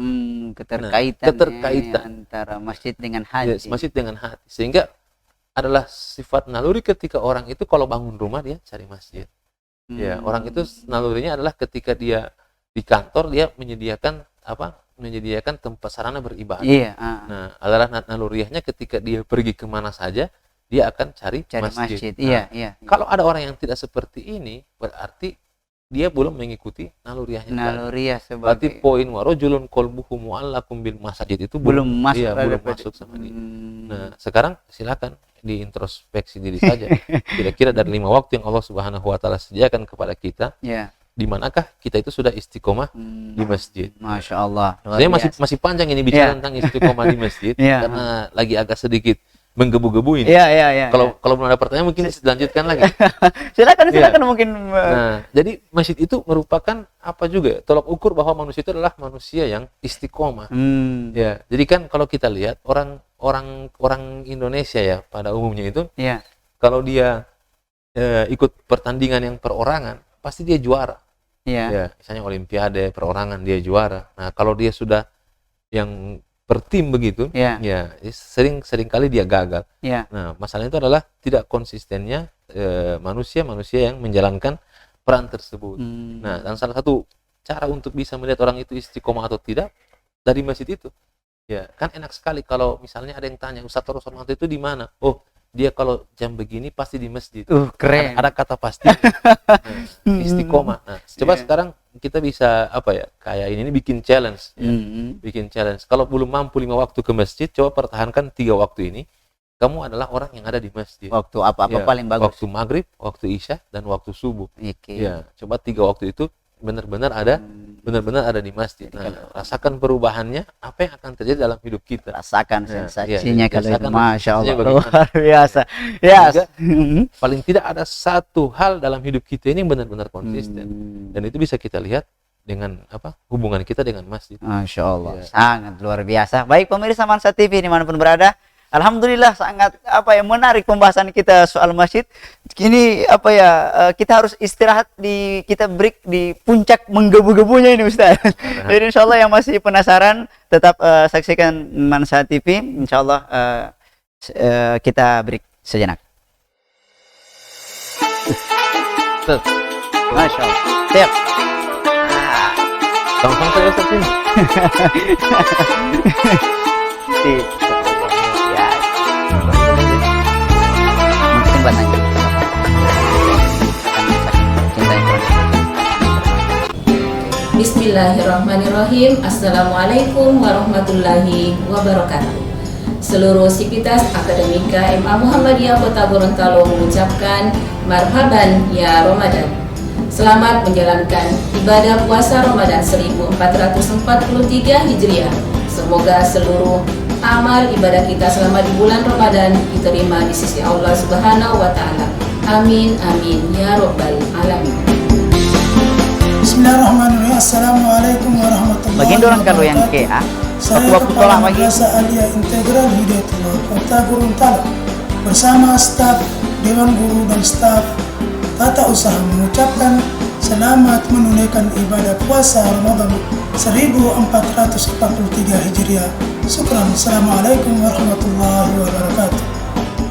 Keterkaitan antara masjid dengan hati. Yes, masjid dengan hati. Sehingga adalah sifat naluri ketika orang itu kalau bangun rumah dia cari masjid. Ya, orang itu nalurinya adalah ketika dia di kantor dia menyediakan tempat sarana beribadah. Iya. Nah, adalah naluriahnya ketika dia pergi kemana saja dia akan cari masjid. Iya, Nah, iya. Kalau ada orang yang tidak seperti ini, berarti dia belum mengikuti naluriahnya. Naluriah Berarti sebagai poin warajulun qalbuhu mu'allaqun bil masajid itu belum masuk. Iya, belum masuk sama dia. Nah, sekarang silakan diintrospeksi diri saja. Kira-kira dari 5 waktu yang Allah Subhanahu wa taala sediakan kepada kita, Iya. di manakah kita itu sudah istiqomah di masjid? Masya Allah. Saya masih panjang ini bicara tentang istiqomah di masjid karena lagi agak sedikit menggebu-gebu ini. Iya. Kalau belum ada pertanyaan mungkin dilanjutkan lagi. Silakan mungkin. Nah, jadi masjid itu merupakan apa juga? Tolak ukur bahwa manusia itu adalah manusia yang istiqomah. Ya, jadi kan kalau kita lihat orang Indonesia ya pada umumnya itu, kalau dia ikut pertandingan yang perorangan, pasti dia juara. Ya, misalnya olimpiade perorangan dia juara. Nah, kalau dia sudah yang per tim begitu, ya sering kali dia gagal. Nah, masalahnya itu adalah tidak konsistennya manusia yang menjalankan peran tersebut. Nah, dan salah satu cara untuk bisa melihat orang itu istiqomah atau tidak dari masjid itu. Ya, kan enak sekali kalau misalnya ada yang tanya, Ustaz Romanto itu di mana? Oh, dia kalau jam begini pasti di masjid. Keren. Ada kata pasti. Istiqomah. Nah, coba sekarang kita bisa kayak ini bikin challenge. Bikin challenge. Kalau belum mampu 5 waktu ke masjid, coba pertahankan 3 waktu ini. Kamu adalah orang yang ada di masjid. Waktu apa-apa paling bagus. Waktu maghrib, waktu isya, dan waktu subuh. Okay. Ya, coba 3 waktu itu benar-benar ada di masjid. Nah, rasakan perubahannya, apa yang akan terjadi dalam hidup kita. Rasakan sensasinya kalau itu, Masya Allah, luar biasa. Ya, paling tidak ada satu hal dalam hidup kita ini yang benar-benar konsisten, dan itu bisa kita lihat dengan hubungan kita dengan masjid. Masya Allah, sangat luar biasa. Baik pemirsa Mansa TV dimanapun berada, alhamdulillah sangat menarik pembahasan kita soal masjid. Kini kita harus istirahat kita break di puncak menggebu-gebunya ini Ustaz. Jadi insyaallah yang masih penasaran tetap saksikan Mansa TV. Insyaallah kita break sejenak. Masya Allah. Siap. Sama-sama saya Ustaz ini. Bismillahirrahmanirrahim. Assalamualaikum warahmatullahi wabarakatuh. Seluruh sivitas Akademika MA Muhammadiyah Kota Gorontalo mengucapkan marhaban ya Ramadan. Selamat menjalankan ibadah puasa Ramadan 1443 Hijriah. Semoga seluruh amal ibadah kita selama di bulan Ramadan diterima di sisi Allah Subhanahu wa taala. Amin amin ya rabbal alamin. Bismillahirrahmanirrahim. Assalamualaikum warahmatullahi Bagian orang kalau yang KA Saya Kepala Madrasah Aliyah Integral Hidayatullah Kota Gorontalo bersama staf Dewan Guru dan staf tata usaha mengucapkan selamat menunaikan ibadah puasa Ramadan 1443 Hijriah. Syukran. Assalamualaikum warahmatullahi wabarakatuh.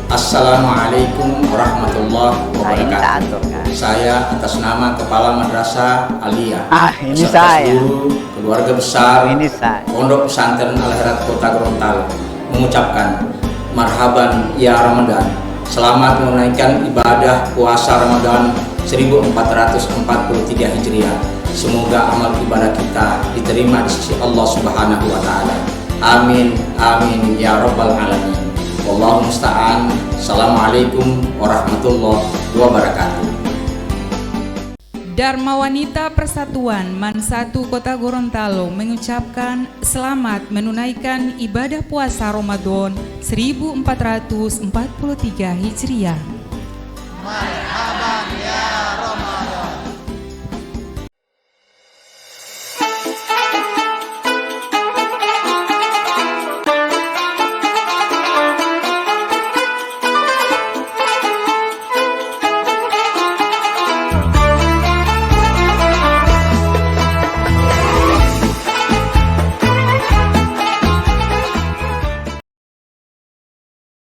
Assalamualaikum warahmatullahi wabarakatuh. Saya atas nama Kepala Madrasah Aliyah ini serta saya. seluruh keluarga besar Ini saya. Pondok Pesantren Al Herat Kota Gorontalo mengucapkan marhaban ya Ramadan. Selamat menunaikan ibadah puasa Ramadan 1443 Hijriah. Semoga amal ibadah kita diterima di sisi Allah Subhanahu wa taala. Amin amin ya rabbal alamin. Wallahu musta'an. Assalamualaikum warahmatullahi wabarakatuh. Dharma Wanita Persatuan MAN 1 Kota Gorontalo mengucapkan selamat menunaikan ibadah puasa Ramadan 1443 Hijriah. Marhaban ya Ramadan.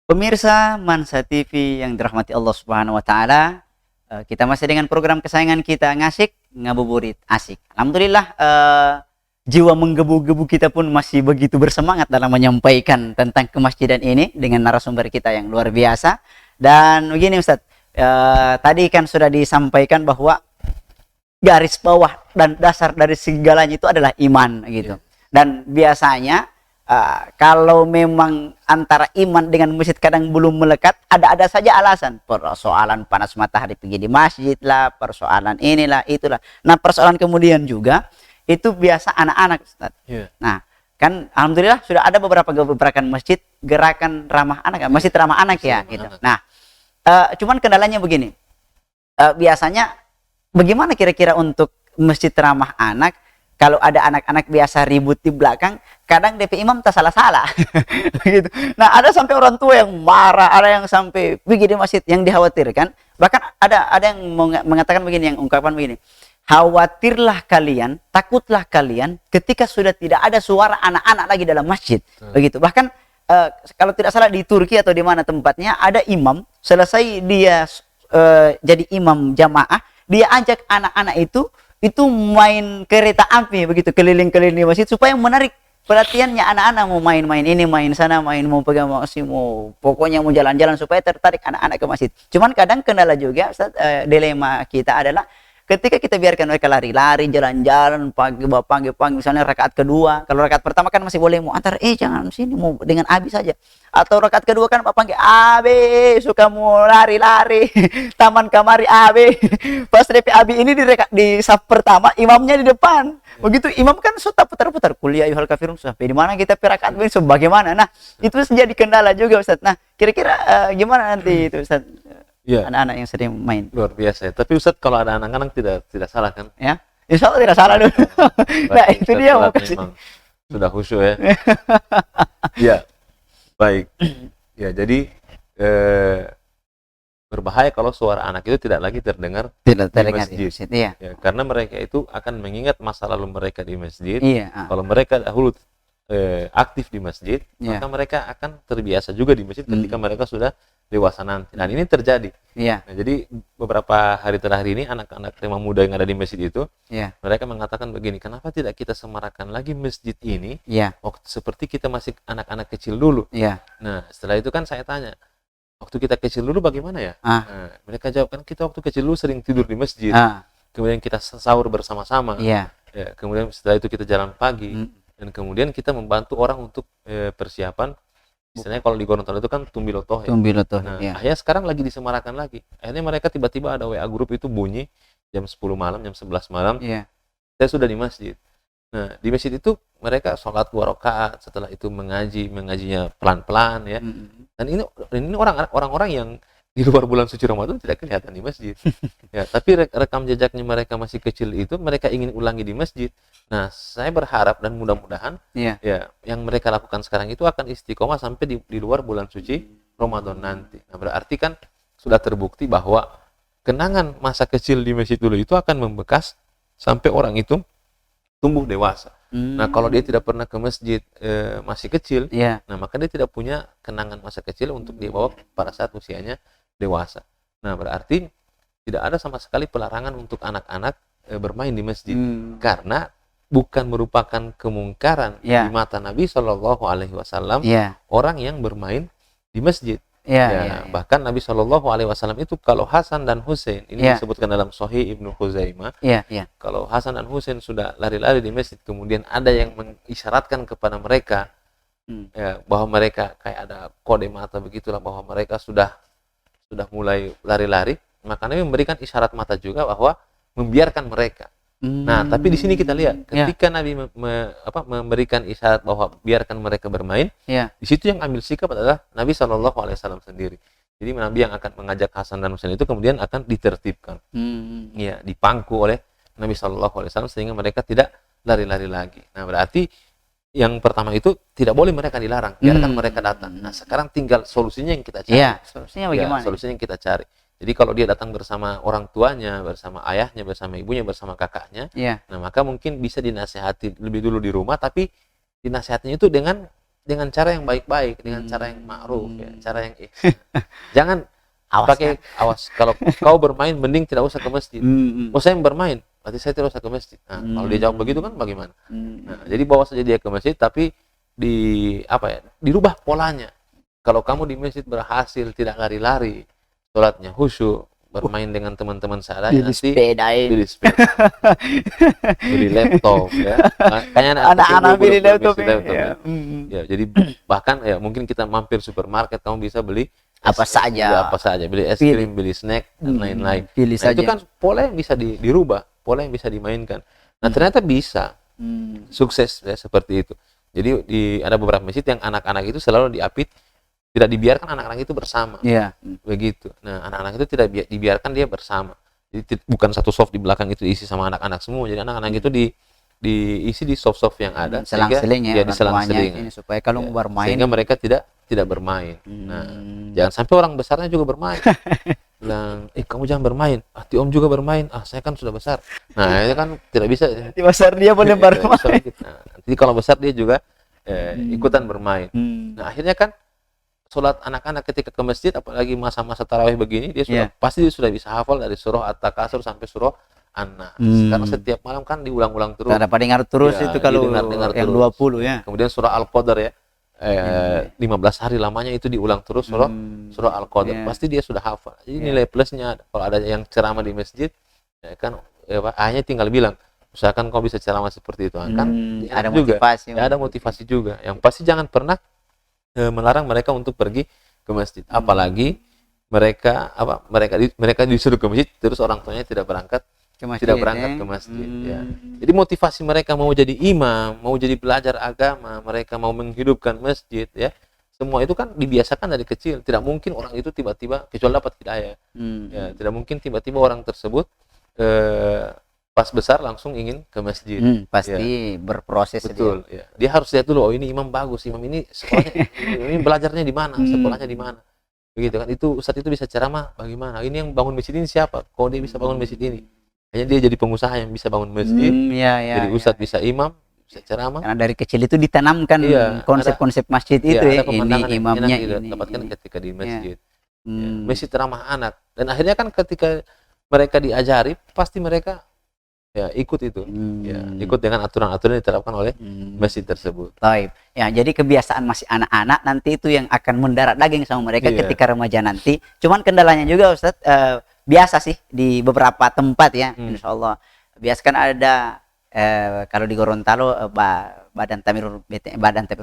Pemirsa Mansa TV yang dirahmati Allah Subhanahu wa taala, kita masih dengan program kesayangan kita Ngasik Ngabuburit Asik. Alhamdulillah jiwa menggebu-gebu kita pun masih begitu bersemangat dalam menyampaikan tentang kemasjidan ini dengan narasumber kita yang luar biasa. Dan begini Ustaz, tadi kan sudah disampaikan bahwa garis bawah dan dasar dari segalanya itu adalah iman gitu. Dan biasanya kalau memang antara iman dengan masjid kadang belum melekat, ada saja alasan. Persoalan panas matahari pergi di masjid lah, persoalan inilah, itulah. Nah, persoalan kemudian juga, itu biasa anak-anak, Ustaz. Nah, kan Alhamdulillah sudah ada beberapa gerakan masjid, gerakan ramah anak, masjid ramah anak ya. Gitu. Nah, cuman kendalanya begini. Biasanya, bagaimana kira-kira untuk masjid ramah anak, kalau ada anak-anak biasa ribut di belakang, kadang DP imam tak salah-salah. Gitu. Nah, ada sampai orang tua yang marah, ada yang sampai begini masjid yang dikhawatirkan. Bahkan ada yang mengatakan begini, yang ungkapan begini. Khawatirlah kalian, takutlah kalian ketika sudah tidak ada suara anak-anak lagi dalam masjid. Begitu. Bahkan kalau tidak salah di Turki atau di mana tempatnya, ada imam, selesai dia jadi imam jamaah, dia ajak anak-anak itu main kereta api begitu keliling-keliling masjid supaya menarik perhatiannya anak-anak, mau main-main ini, main sana, mau pegang masih mau pokoknya mau jalan-jalan supaya tertarik anak-anak ke masjid. Cuman kadang kendala juga Ustaz, dilema kita adalah ketika kita biarkan mereka lari-lari, jalan-jalan pagi misalnya rakaat kedua. Kalau rakaat pertama kan masih boleh mau antar, jangan sini, mau dengan abi saja. Atau rakaat kedua kan panggil abi, suka mau lari-lari, taman kamari abi. Pas DP abi ini di saf pertama, imamnya di depan. Begitu imam kan sudah putar-putar kuliah ayyuhal kafirun, sampai di mana kita rakaat ini sebagaimana. Nah, itu menjadi kendala juga Ustaz. Nah, kira-kira gimana nanti itu Ustaz? Anak-anak yang sering main. Luar biasa ya. Tapi Ustadz kalau ada anak-anak tidak salah kan? Ya, insya Allah tidak salah dulu. Nah, itu dia mau kasih. Sudah khusyuk ya. Ya, baik. Ya, jadi berbahaya kalau suara anak itu tidak lagi terdengar di masjid. Iya. Ya, karena mereka itu akan mengingat masa lalu mereka di masjid. Iya. Kalau mereka dahulu aktif di masjid, maka mereka akan terbiasa juga di masjid ketika mereka sudah dewasa nanti. Dan ini terjadi. Nah, jadi beberapa hari terakhir ini anak-anak remaja muda yang ada di masjid itu, mereka mengatakan begini, kenapa tidak kita semarakan lagi masjid ini waktu seperti kita masih anak-anak kecil dulu. Nah, setelah itu kan saya tanya, waktu kita kecil dulu bagaimana ya? Nah, mereka jawab, kan kita waktu kecil dulu sering tidur di masjid, kemudian kita sahur bersama-sama, kemudian setelah itu kita jalan pagi, dan kemudian kita membantu orang untuk persiapan. Misalnya kalau di Gorontalo itu kan Tumbilotoh ya. Nah, akhirnya sekarang lagi disemarakan lagi. Akhirnya mereka tiba-tiba ada WA grup itu bunyi jam 10 malam, jam 11 malam. Saya sudah di masjid. Nah, di masjid itu mereka sholat 2 rakaat, setelah itu mengajinya pelan-pelan ya. Dan ini orang-orang yang di luar bulan suci Ramadan tidak kelihatan di masjid. Ya, tapi rekam jejaknya mereka masih kecil itu mereka ingin ulangi di masjid. Nah, saya berharap dan mudah-mudahan ya yang mereka lakukan sekarang itu akan istiqomah sampai di luar bulan suci Ramadan nanti. Nah, berarti kan sudah terbukti bahwa kenangan masa kecil di masjid dulu itu akan membekas sampai orang itu tumbuh dewasa. Nah, kalau dia tidak pernah ke masjid masih kecil, nah maka dia tidak punya kenangan masa kecil untuk dibawa pada saat usianya dewasa. Nah, berarti tidak ada sama sekali pelarangan untuk anak-anak bermain di masjid karena bukan merupakan kemungkaran di mata Nabi Shallallahu Alaihi Wasallam orang yang bermain di di masjid. Bahkan Nabi Shallallahu Alaihi Wasallam itu kalau Hasan dan Husain ini disebutkan dalam Sahih Ibnu Khuzaimah, kalau Hasan dan Husain sudah lari-lari di masjid, kemudian ada yang mengisyaratkan kepada mereka bahwa mereka kayak ada kode mata begitulah, bahwa mereka sudah mulai lari-lari, maka Nabi memberikan isyarat mata juga bahwa membiarkan mereka. Nah, tapi di sini kita lihat ketika Nabi memberikan isyarat bahwa biarkan mereka bermain, di situ yang ambil sikap adalah Nabi Shallallahu Alaihi Wasallam sendiri. Jadi Nabi yang akan mengajak Hasan dan Husain itu kemudian akan ditertibkan, dipangku oleh Nabi Shallallahu Alaihi Wasallam sehingga mereka tidak lari-lari lagi. Nah, berarti yang pertama itu tidak boleh mereka dilarang, biarkan mereka datang. Nah, sekarang tinggal solusinya yang kita cari. Solusinya bagaimana? Solusinya yang kita cari. Jadi kalau dia datang bersama orang tuanya, bersama ayahnya, bersama ibunya, bersama kakaknya, nah maka mungkin bisa dinasehati lebih dulu di rumah, tapi dinasehatinya itu dengan cara yang baik-baik, dengan cara yang ma'ruf, cara yang jangan awas. Kalau kau bermain, mending tidak usah ke masjid. Oh, saya bermain, berarti saya tidak usah ke masjid. Nah, kalau dia jawab begitu kan bagaimana? Nah, jadi bawa saja dia ke masjid, tapi dirubah polanya. Kalau kamu di masjid berhasil tidak lari-lari, sholatnya khusyuk, bermain dengan teman-teman seadanya, nanti beli sepeda, beli laptop, kayaknya anak-anak beli laptop, jadi bahkan mungkin kita mampir supermarket, kamu bisa beli apa saja, beli es krim, beli snack dan lain-lain. Nah, itu kan pola yang bisa dirubah, pola yang bisa dimainkan. Nah, ternyata bisa sukses seperti itu. Jadi ada beberapa masjid yang anak-anak itu selalu diapit, tidak dibiarkan anak-anak itu bersama, begitu. Nah, anak-anak itu tidak dibiarkan dia bersama. Jadi bukan satu soft di belakang itu diisi sama anak-anak semua. Jadi anak-anak itu diisi di soft-soft yang ada, selang-seling diselang-seling supaya kalau bermain, sehingga mereka tidak bermain. Nah, jangan sampai orang besarnya juga bermain. Bilang, kamu jangan bermain. Ti Om juga bermain. Saya kan sudah besar. Nah, itu kan tidak bisa. Di besar dia boleh bermain. Nanti kalau besar dia juga ikutan bermain. Nah, akhirnya kan sholat anak-anak ketika ke masjid, apalagi masa-masa tarawih begini, dia pasti sudah bisa hafal dari surah At-Takasur sampai surah An-Nas. Karena setiap malam kan diulang-ulang terus. Ada dengar terus itu kalau dengar yang 20 Kemudian surah Al-Qadar 15 hari lamanya itu diulang terus surah Al-Qadar. Pasti dia sudah hafal. Jadi nilai plusnya kalau ada yang ceramah di masjid, ayahnya tinggal bilang, usahakan kau bisa ceramah seperti itu. Kan ada motivasi. Ada motivasi juga. Yang pasti jangan pernah melarang mereka untuk pergi ke masjid, apalagi mereka disuruh ke masjid terus orang tuanya tidak berangkat ke masjid. Jadi motivasi mereka mau jadi imam, mau jadi belajar agama, mereka mau menghidupkan masjid, semua itu kan dibiasakan dari kecil. Tidak mungkin orang itu tiba-tiba, kecuali dapat hidayah, tidak mungkin tiba-tiba orang tersebut pas besar langsung ingin ke masjid. Pasti berproses. Betul. Dia harus lihat dulu, ini imam bagus, imam ini sekolahnya, ini belajarnya di mana, sekolahnya di mana, begitu kan? Itu ustadz itu bisa ceramah bagaimana? Ini yang bangun masjid ini siapa? Kok dia bisa bangun masjid ini? Hanya dia jadi pengusaha yang bisa bangun masjid. Jadi ustadz bisa imam, bisa ceramah. Karena dari kecil itu ditanamkan konsep-konsep masjid itu ini imamnya ini dapatkan ketika di masjid. Masjid ramah anak, dan akhirnya kan ketika mereka diajari, pasti mereka ikut itu, ikut dengan aturan-aturan yang diterapkan oleh masjid tersebut. Baik. Jadi kebiasaan masih anak-anak nanti itu yang akan mendarat daging sama mereka ketika remaja nanti. Cuman kendalanya juga Ustadz, biasa sih di beberapa tempat Insya Allah. Biaskan ada kalau di Gorontalo Badan Tamirul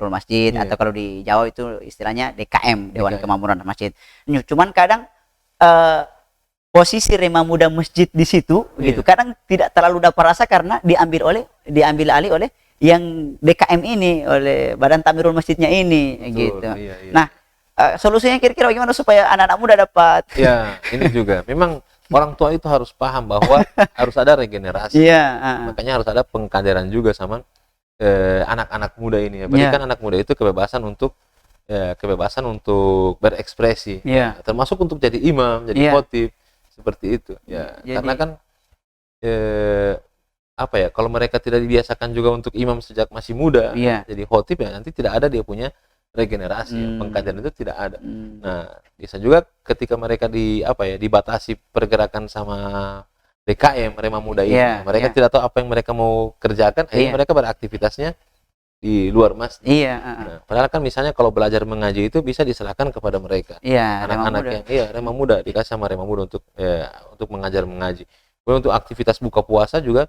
Masjid, atau kalau di Jawa itu istilahnya DKM, Dewan Kemakmuran Masjid. Cuman kadang posisi Rema Muda Masjid di situ gitu kadang tidak terlalu dapat rasa karena diambil alih oleh yang DKM ini, oleh Badan Tamirul Masjidnya ini. Betul, gitu. Nah, solusinya kira-kira bagaimana supaya anak-anak muda dapat? Ini juga memang orang tua itu harus paham bahwa harus ada regenerasi. Makanya harus ada pengkaderan juga sama anak-anak muda ini. Berikan anak muda itu kebebasan untuk berekspresi, termasuk untuk jadi imam, jadi khotib. Seperti itu karena kan kalau mereka tidak dibiasakan juga untuk imam sejak masih muda, jadi khotib nanti tidak ada dia punya regenerasi, pengkaderan itu tidak ada. Nah, bisa juga ketika mereka dibatasi pergerakan sama DKM Rema Muda ini, mereka tidak tahu apa yang mereka mau kerjakan, akhirnya mereka beraktivitasnya di luar masjid. Iya. Nah, padahal kan misalnya kalau belajar mengaji itu bisa diserahkan kepada mereka. Iya, Anak-anak yang remah muda dikasih sama remah muda untuk mengajar mengaji. Kemudian untuk aktivitas buka puasa juga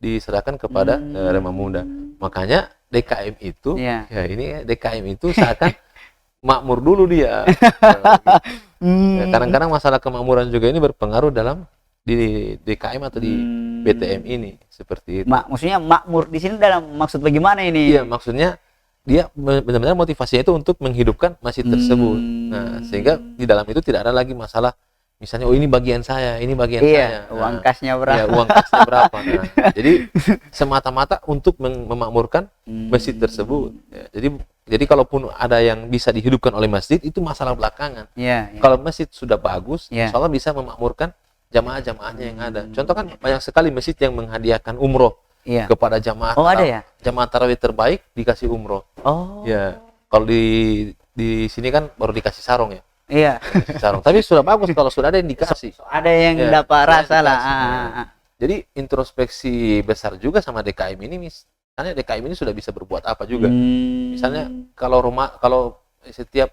diserahkan kepada remah muda. Makanya DKM itu, DKM itu seakan makmur dulu dia. Kadang-kadang masalah kemakmuran juga ini berpengaruh dalam di DKM atau di BTM ini seperti itu. Maksudnya makmur di sini dalam maksud bagaimana ini? Iya, maksudnya dia benar-benar motivasinya itu untuk menghidupkan masjid tersebut. Nah, sehingga di dalam itu tidak ada lagi masalah misalnya ini bagian saya, ini bagian saya. Uang kasnya berapa? Iya, uang kasnya berapa. Nah, jadi semata-mata untuk memakmurkan masjid tersebut. Ya, jadi kalaupun ada yang bisa dihidupkan oleh masjid itu masalah belakangan. Kalau masjid sudah bagus, insya Allah bisa memakmurkan jamaah-jamaahnya yang ada. Contoh kan banyak sekali masjid yang menghadiahkan umroh kepada jamaah. Jamaah tarawih terbaik dikasih umroh. Ya, kalau di sini kan baru dikasih sarung ya. Iya. Sarung. Tapi sudah bagus kalau sudah ada yang dikasih. Ada yang dapat rasa lah. Jadi introspeksi besar juga sama DKM ini, misalnya DKM ini sudah bisa berbuat apa juga. Misalnya kalau setiap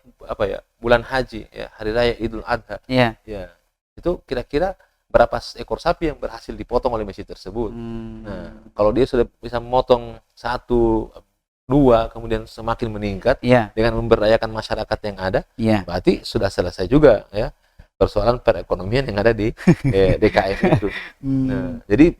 bulan haji ya, hari raya Idul Adha. Ya. Itu kira-kira berapa ekor sapi yang berhasil dipotong oleh masjid tersebut. Nah, kalau dia sudah bisa memotong 1, 2, kemudian semakin meningkat dengan memberdayakan masyarakat yang ada, berarti sudah selesai juga ya persoalan perekonomian yang ada di DKM itu. Nah, jadi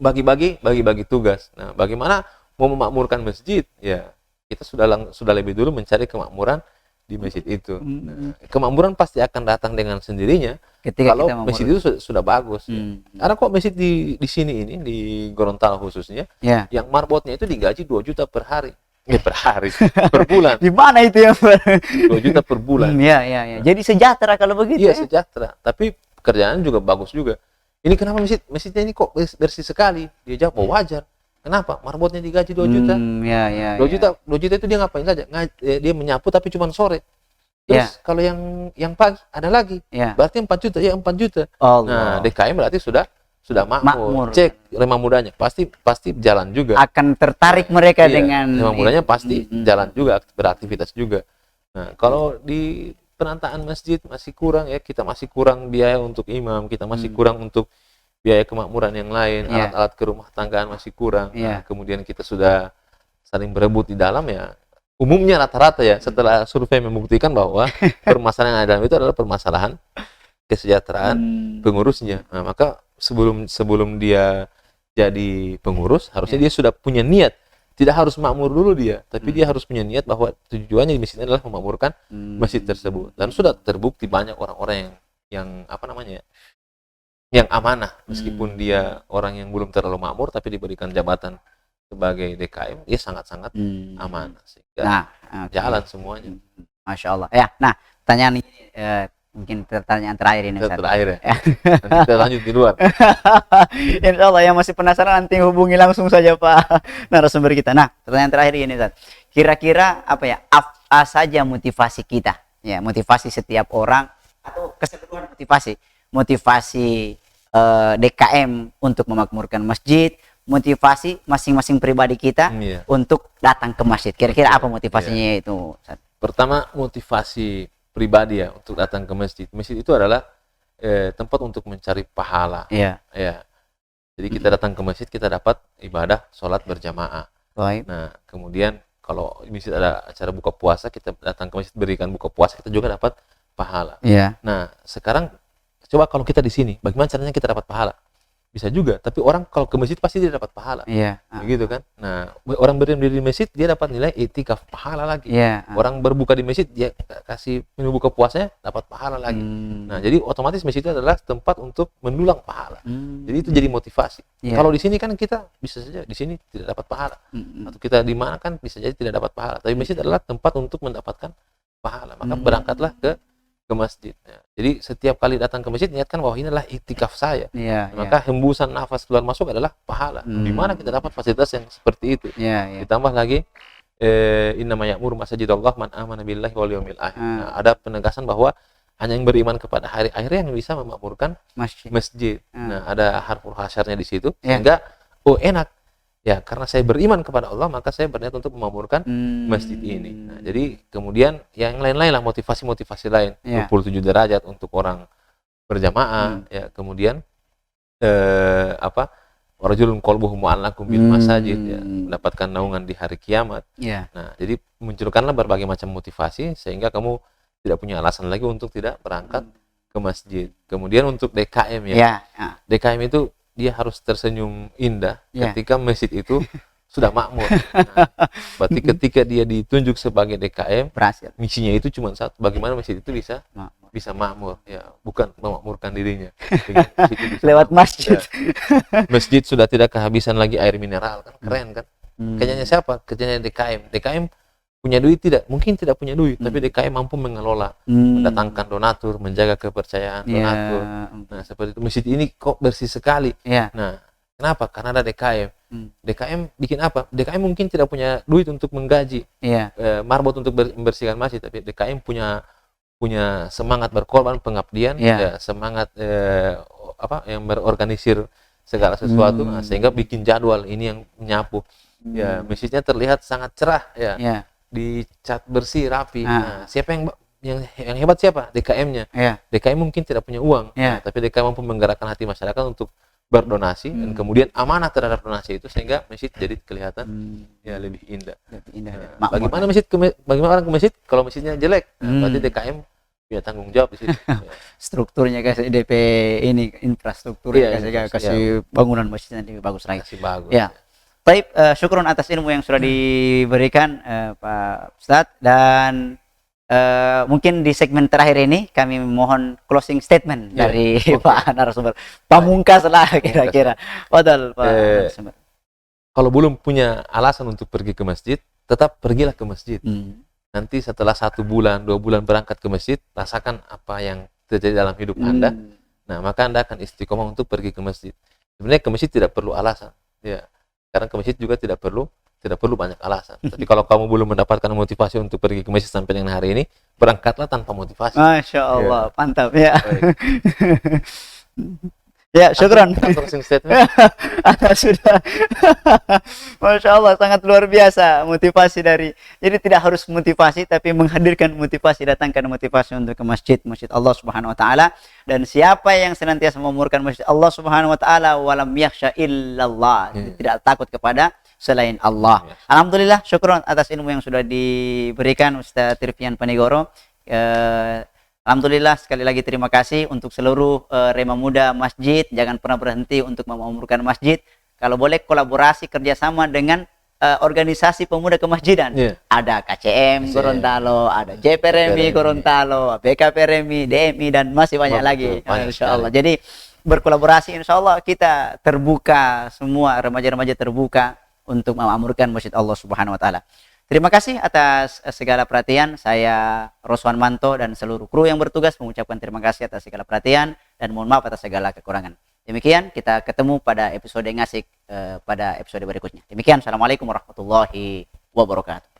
bagi-bagi tugas. Nah, bagaimana mau memakmurkan masjid? Ya, kita sudah lebih dulu mencari kemakmuran di masjid itu. Nah, kemakmuran pasti akan datang dengan sendirinya kalau masjid itu sudah bagus. Karena kok masjid di sini ini di Gorontalo khususnya, yang marbotnya itu digaji 2 juta per hari. Per bulan. Di mana itu ya? 2 juta per bulan. Iya. Jadi sejahtera kalau begitu. Iya, sejahtera. Tapi pekerjaan juga bagus juga. Ini kenapa masjidnya ini kok bersih sekali? Dia jawab, wajar. Kenapa? Marbotnya digaji 2 juta. 2 juta itu dia ngapain saja? Dia menyapu tapi cuma sore. Terus kalau yang pagi ada lagi. Berarti 4 juta. Ya 4 juta. Nah, DKM berarti sudah makmur. Cek remah mudanya pasti jalan juga. Akan tertarik mereka dengan remah mudanya pasti jalan juga, beraktivitas juga. Nah, kalau di penataan masjid masih kurang ya, kita masih kurang biaya untuk imam, kita masih kurang untuk biaya kemakmuran yang lain, alat-alat ke rumah tanggaan masih kurang. Nah, kemudian kita sudah saling berebut di dalam ya. Umumnya rata-rata ya, setelah survei membuktikan bahwa permasalahan yang ada dalam itu adalah permasalahan kesejahteraan pengurusnya. Nah, maka sebelum dia jadi pengurus, harusnya dia sudah punya niat. Tidak harus makmur dulu dia, tapi dia harus punya niat bahwa tujuannya di masjid adalah memakmurkan masjid tersebut. Dan sudah terbukti banyak orang-orang yang yang amanah, meskipun dia orang yang belum terlalu makmur tapi diberikan jabatan sebagai DKM, dia sangat-sangat amanah sehingga jalan semuanya. Masya Allah. Ya, nah pertanyaan ini mungkin pertanyaan terakhir ini. Terakhir ya. Nanti kita lanjut di luar. Insya Allah yang masih penasaran nanti hubungi langsung saja Pak narasumber kita. Nah, pertanyaan terakhir ini Ustaz. Kira-kira apa saja motivasi kita? Ya, motivasi setiap orang atau keseluruhan motivasi DKM untuk memakmurkan masjid, motivasi masing-masing pribadi kita untuk datang ke masjid. Kira-kira apa motivasinya itu? Pertama, motivasi pribadi ya untuk datang ke masjid. Masjid itu adalah tempat untuk mencari pahala. Jadi kita datang ke masjid, kita dapat ibadah sholat berjamaah. Nah, kemudian kalau di masjid ada acara buka puasa, kita datang ke masjid berikan buka puasa, kita juga dapat pahala. Nah, sekarang coba kalau kita di sini, bagaimana caranya kita dapat pahala? Bisa juga, tapi orang kalau ke masjid pasti dia dapat pahala. Begitu kan? Nah, orang berdiri di masjid dia dapat nilai itikaf, pahala lagi. Orang berbuka di masjid dia kasih minum buka puasanya dapat pahala lagi. Nah, jadi otomatis masjid itu adalah tempat untuk mendulang pahala. Jadi itu jadi motivasi. Kalau di sini kan kita bisa saja di sini tidak dapat pahala. Atau kita di mana kan bisa jadi tidak dapat pahala. Tapi masjid adalah tempat untuk mendapatkan pahala. Maka berangkatlah ke masjid. Jadi setiap kali datang ke masjid niatkan bahwa ini adalah iktikaf saya. Maka hembusan nafas keluar masuk adalah pahala. Di mana kita dapat fasilitas yang seperti itu. Ditambah lagi innama ya'muru masajidallah man amana billahi wal yawmil akhir. Nah, ada penegasan bahwa hanya yang beriman kepada hari akhir yang bisa memakmurkan masjid. Nah, ada harful hasyarnya di situ sehingga enak. Ya, karena saya beriman kepada Allah, maka saya berniat untuk memakmurkan masjid ini. Nah, jadi kemudian yang lain-lain lah, motivasi-motivasi lain, 27 derajat untuk orang berjamaah, ya, kemudian warajulun qalbuhu mu'allaqun bil masajid, ya, mendapatkan naungan di hari kiamat. Nah, jadi munculkanlah berbagai macam motivasi sehingga kamu tidak punya alasan lagi untuk tidak berangkat ke masjid. Kemudian untuk DKM ya. DKM itu dia harus tersenyum indah ketika masjid itu sudah makmur. Nah, berarti ketika dia ditunjuk sebagai DKM, berhasil. Misinya itu cuma satu, bagaimana masjid itu bisa makmur, ya, bukan memakmurkan dirinya. Lewat masjid. Ya. Masjid sudah tidak kehabisan lagi air mineral, kan keren kan? Kerjanya siapa? Kerjanya DKM. DKM punya duit tidak? Mungkin tidak punya duit, tapi DKM mampu mengelola, mendatangkan donatur, menjaga kepercayaan donatur. Nah, seperti itu. Masjid ini kok bersih sekali. Nah, kenapa? Karena ada DKM. DKM bikin apa? DKM mungkin tidak punya duit untuk menggaji marbot untuk membersihkan masjid, tapi DKM punya semangat berkorban, pengabdian, semangat yang berorganisir segala sesuatu, sehingga bikin jadwal ini yang menyapu. Ya, masjidnya terlihat sangat cerah, dicat bersih, rapi. Nah, siapa yang hebat siapa? DKM-nya. DKM mungkin tidak punya uang, tapi DKM mampu menggerakkan hati masyarakat untuk berdonasi, dan kemudian amanah terhadap donasi itu sehingga masjid jadi kelihatan lebih indah. Nah, bagaimana orang ke masjid kalau masjidnya jelek? Nah, berarti DKM punya tanggung jawab di situ. Strukturnya kasih DP ini infrastruktur, kasih bangunan masjidnya lebih bagus lagi. Bagus. Ya. Baik, syukuran atas ilmu yang sudah diberikan Pak Ustadz, dan mungkin di segmen terakhir ini kami mohon closing statement dari Pak narasumber. Pamungkas lah kira-kira. Padahal Pak narasumber. Kalau belum punya alasan untuk pergi ke masjid, tetap pergilah ke masjid. Nanti setelah 1 bulan, 2 bulan berangkat ke masjid, rasakan apa yang terjadi dalam hidup Anda. Nah, maka Anda akan istiqomah untuk pergi ke masjid. Sebenarnya ke masjid tidak perlu alasan. Ya. Karena ke masjid juga tidak perlu banyak alasan. Tapi kalau kamu belum mendapatkan motivasi untuk pergi ke masjid sampai dengan hari ini, berangkatlah tanpa motivasi. Masya Allah, mantap ya. Ya, syukran. Sudah. Masya Allah, sangat luar biasa motivasi dari. Jadi tidak harus motivasi, tapi menghadirkan motivasi, datangkan motivasi untuk ke masjid Allah Subhanahu Wa Taala. Dan siapa yang senantiasa memurkan masjid Allah Subhanahu Wa Taala, walam yakhsha illallah, tidak takut kepada selain Allah. Alhamdulillah, syukron atas ilmu yang sudah diberikan Ustaz Tirfian Panigoro. Alhamdulillah, sekali lagi terima kasih untuk seluruh Rema Muda Masjid. Jangan pernah berhenti untuk memakmurkan masjid. Kalau boleh kolaborasi kerjasama dengan organisasi pemuda kemasjidan. Ada KCM Gorontalo, ada JPRMI Gorontalo, BKPRMI, DMI, dan masih banyak lagi. Insya Allah. Jadi berkolaborasi, insya Allah kita terbuka, semua remaja-remaja terbuka untuk memakmurkan masjid Allah Subhanahu Wa Taala. Terima kasih atas segala perhatian. Saya Roswan Manto dan seluruh kru yang bertugas mengucapkan terima kasih atas segala perhatian dan mohon maaf atas segala kekurangan. Demikian, kita ketemu pada episode ngasik pada episode berikutnya. Demikian, assalamualaikum warahmatullahi wabarakatuh.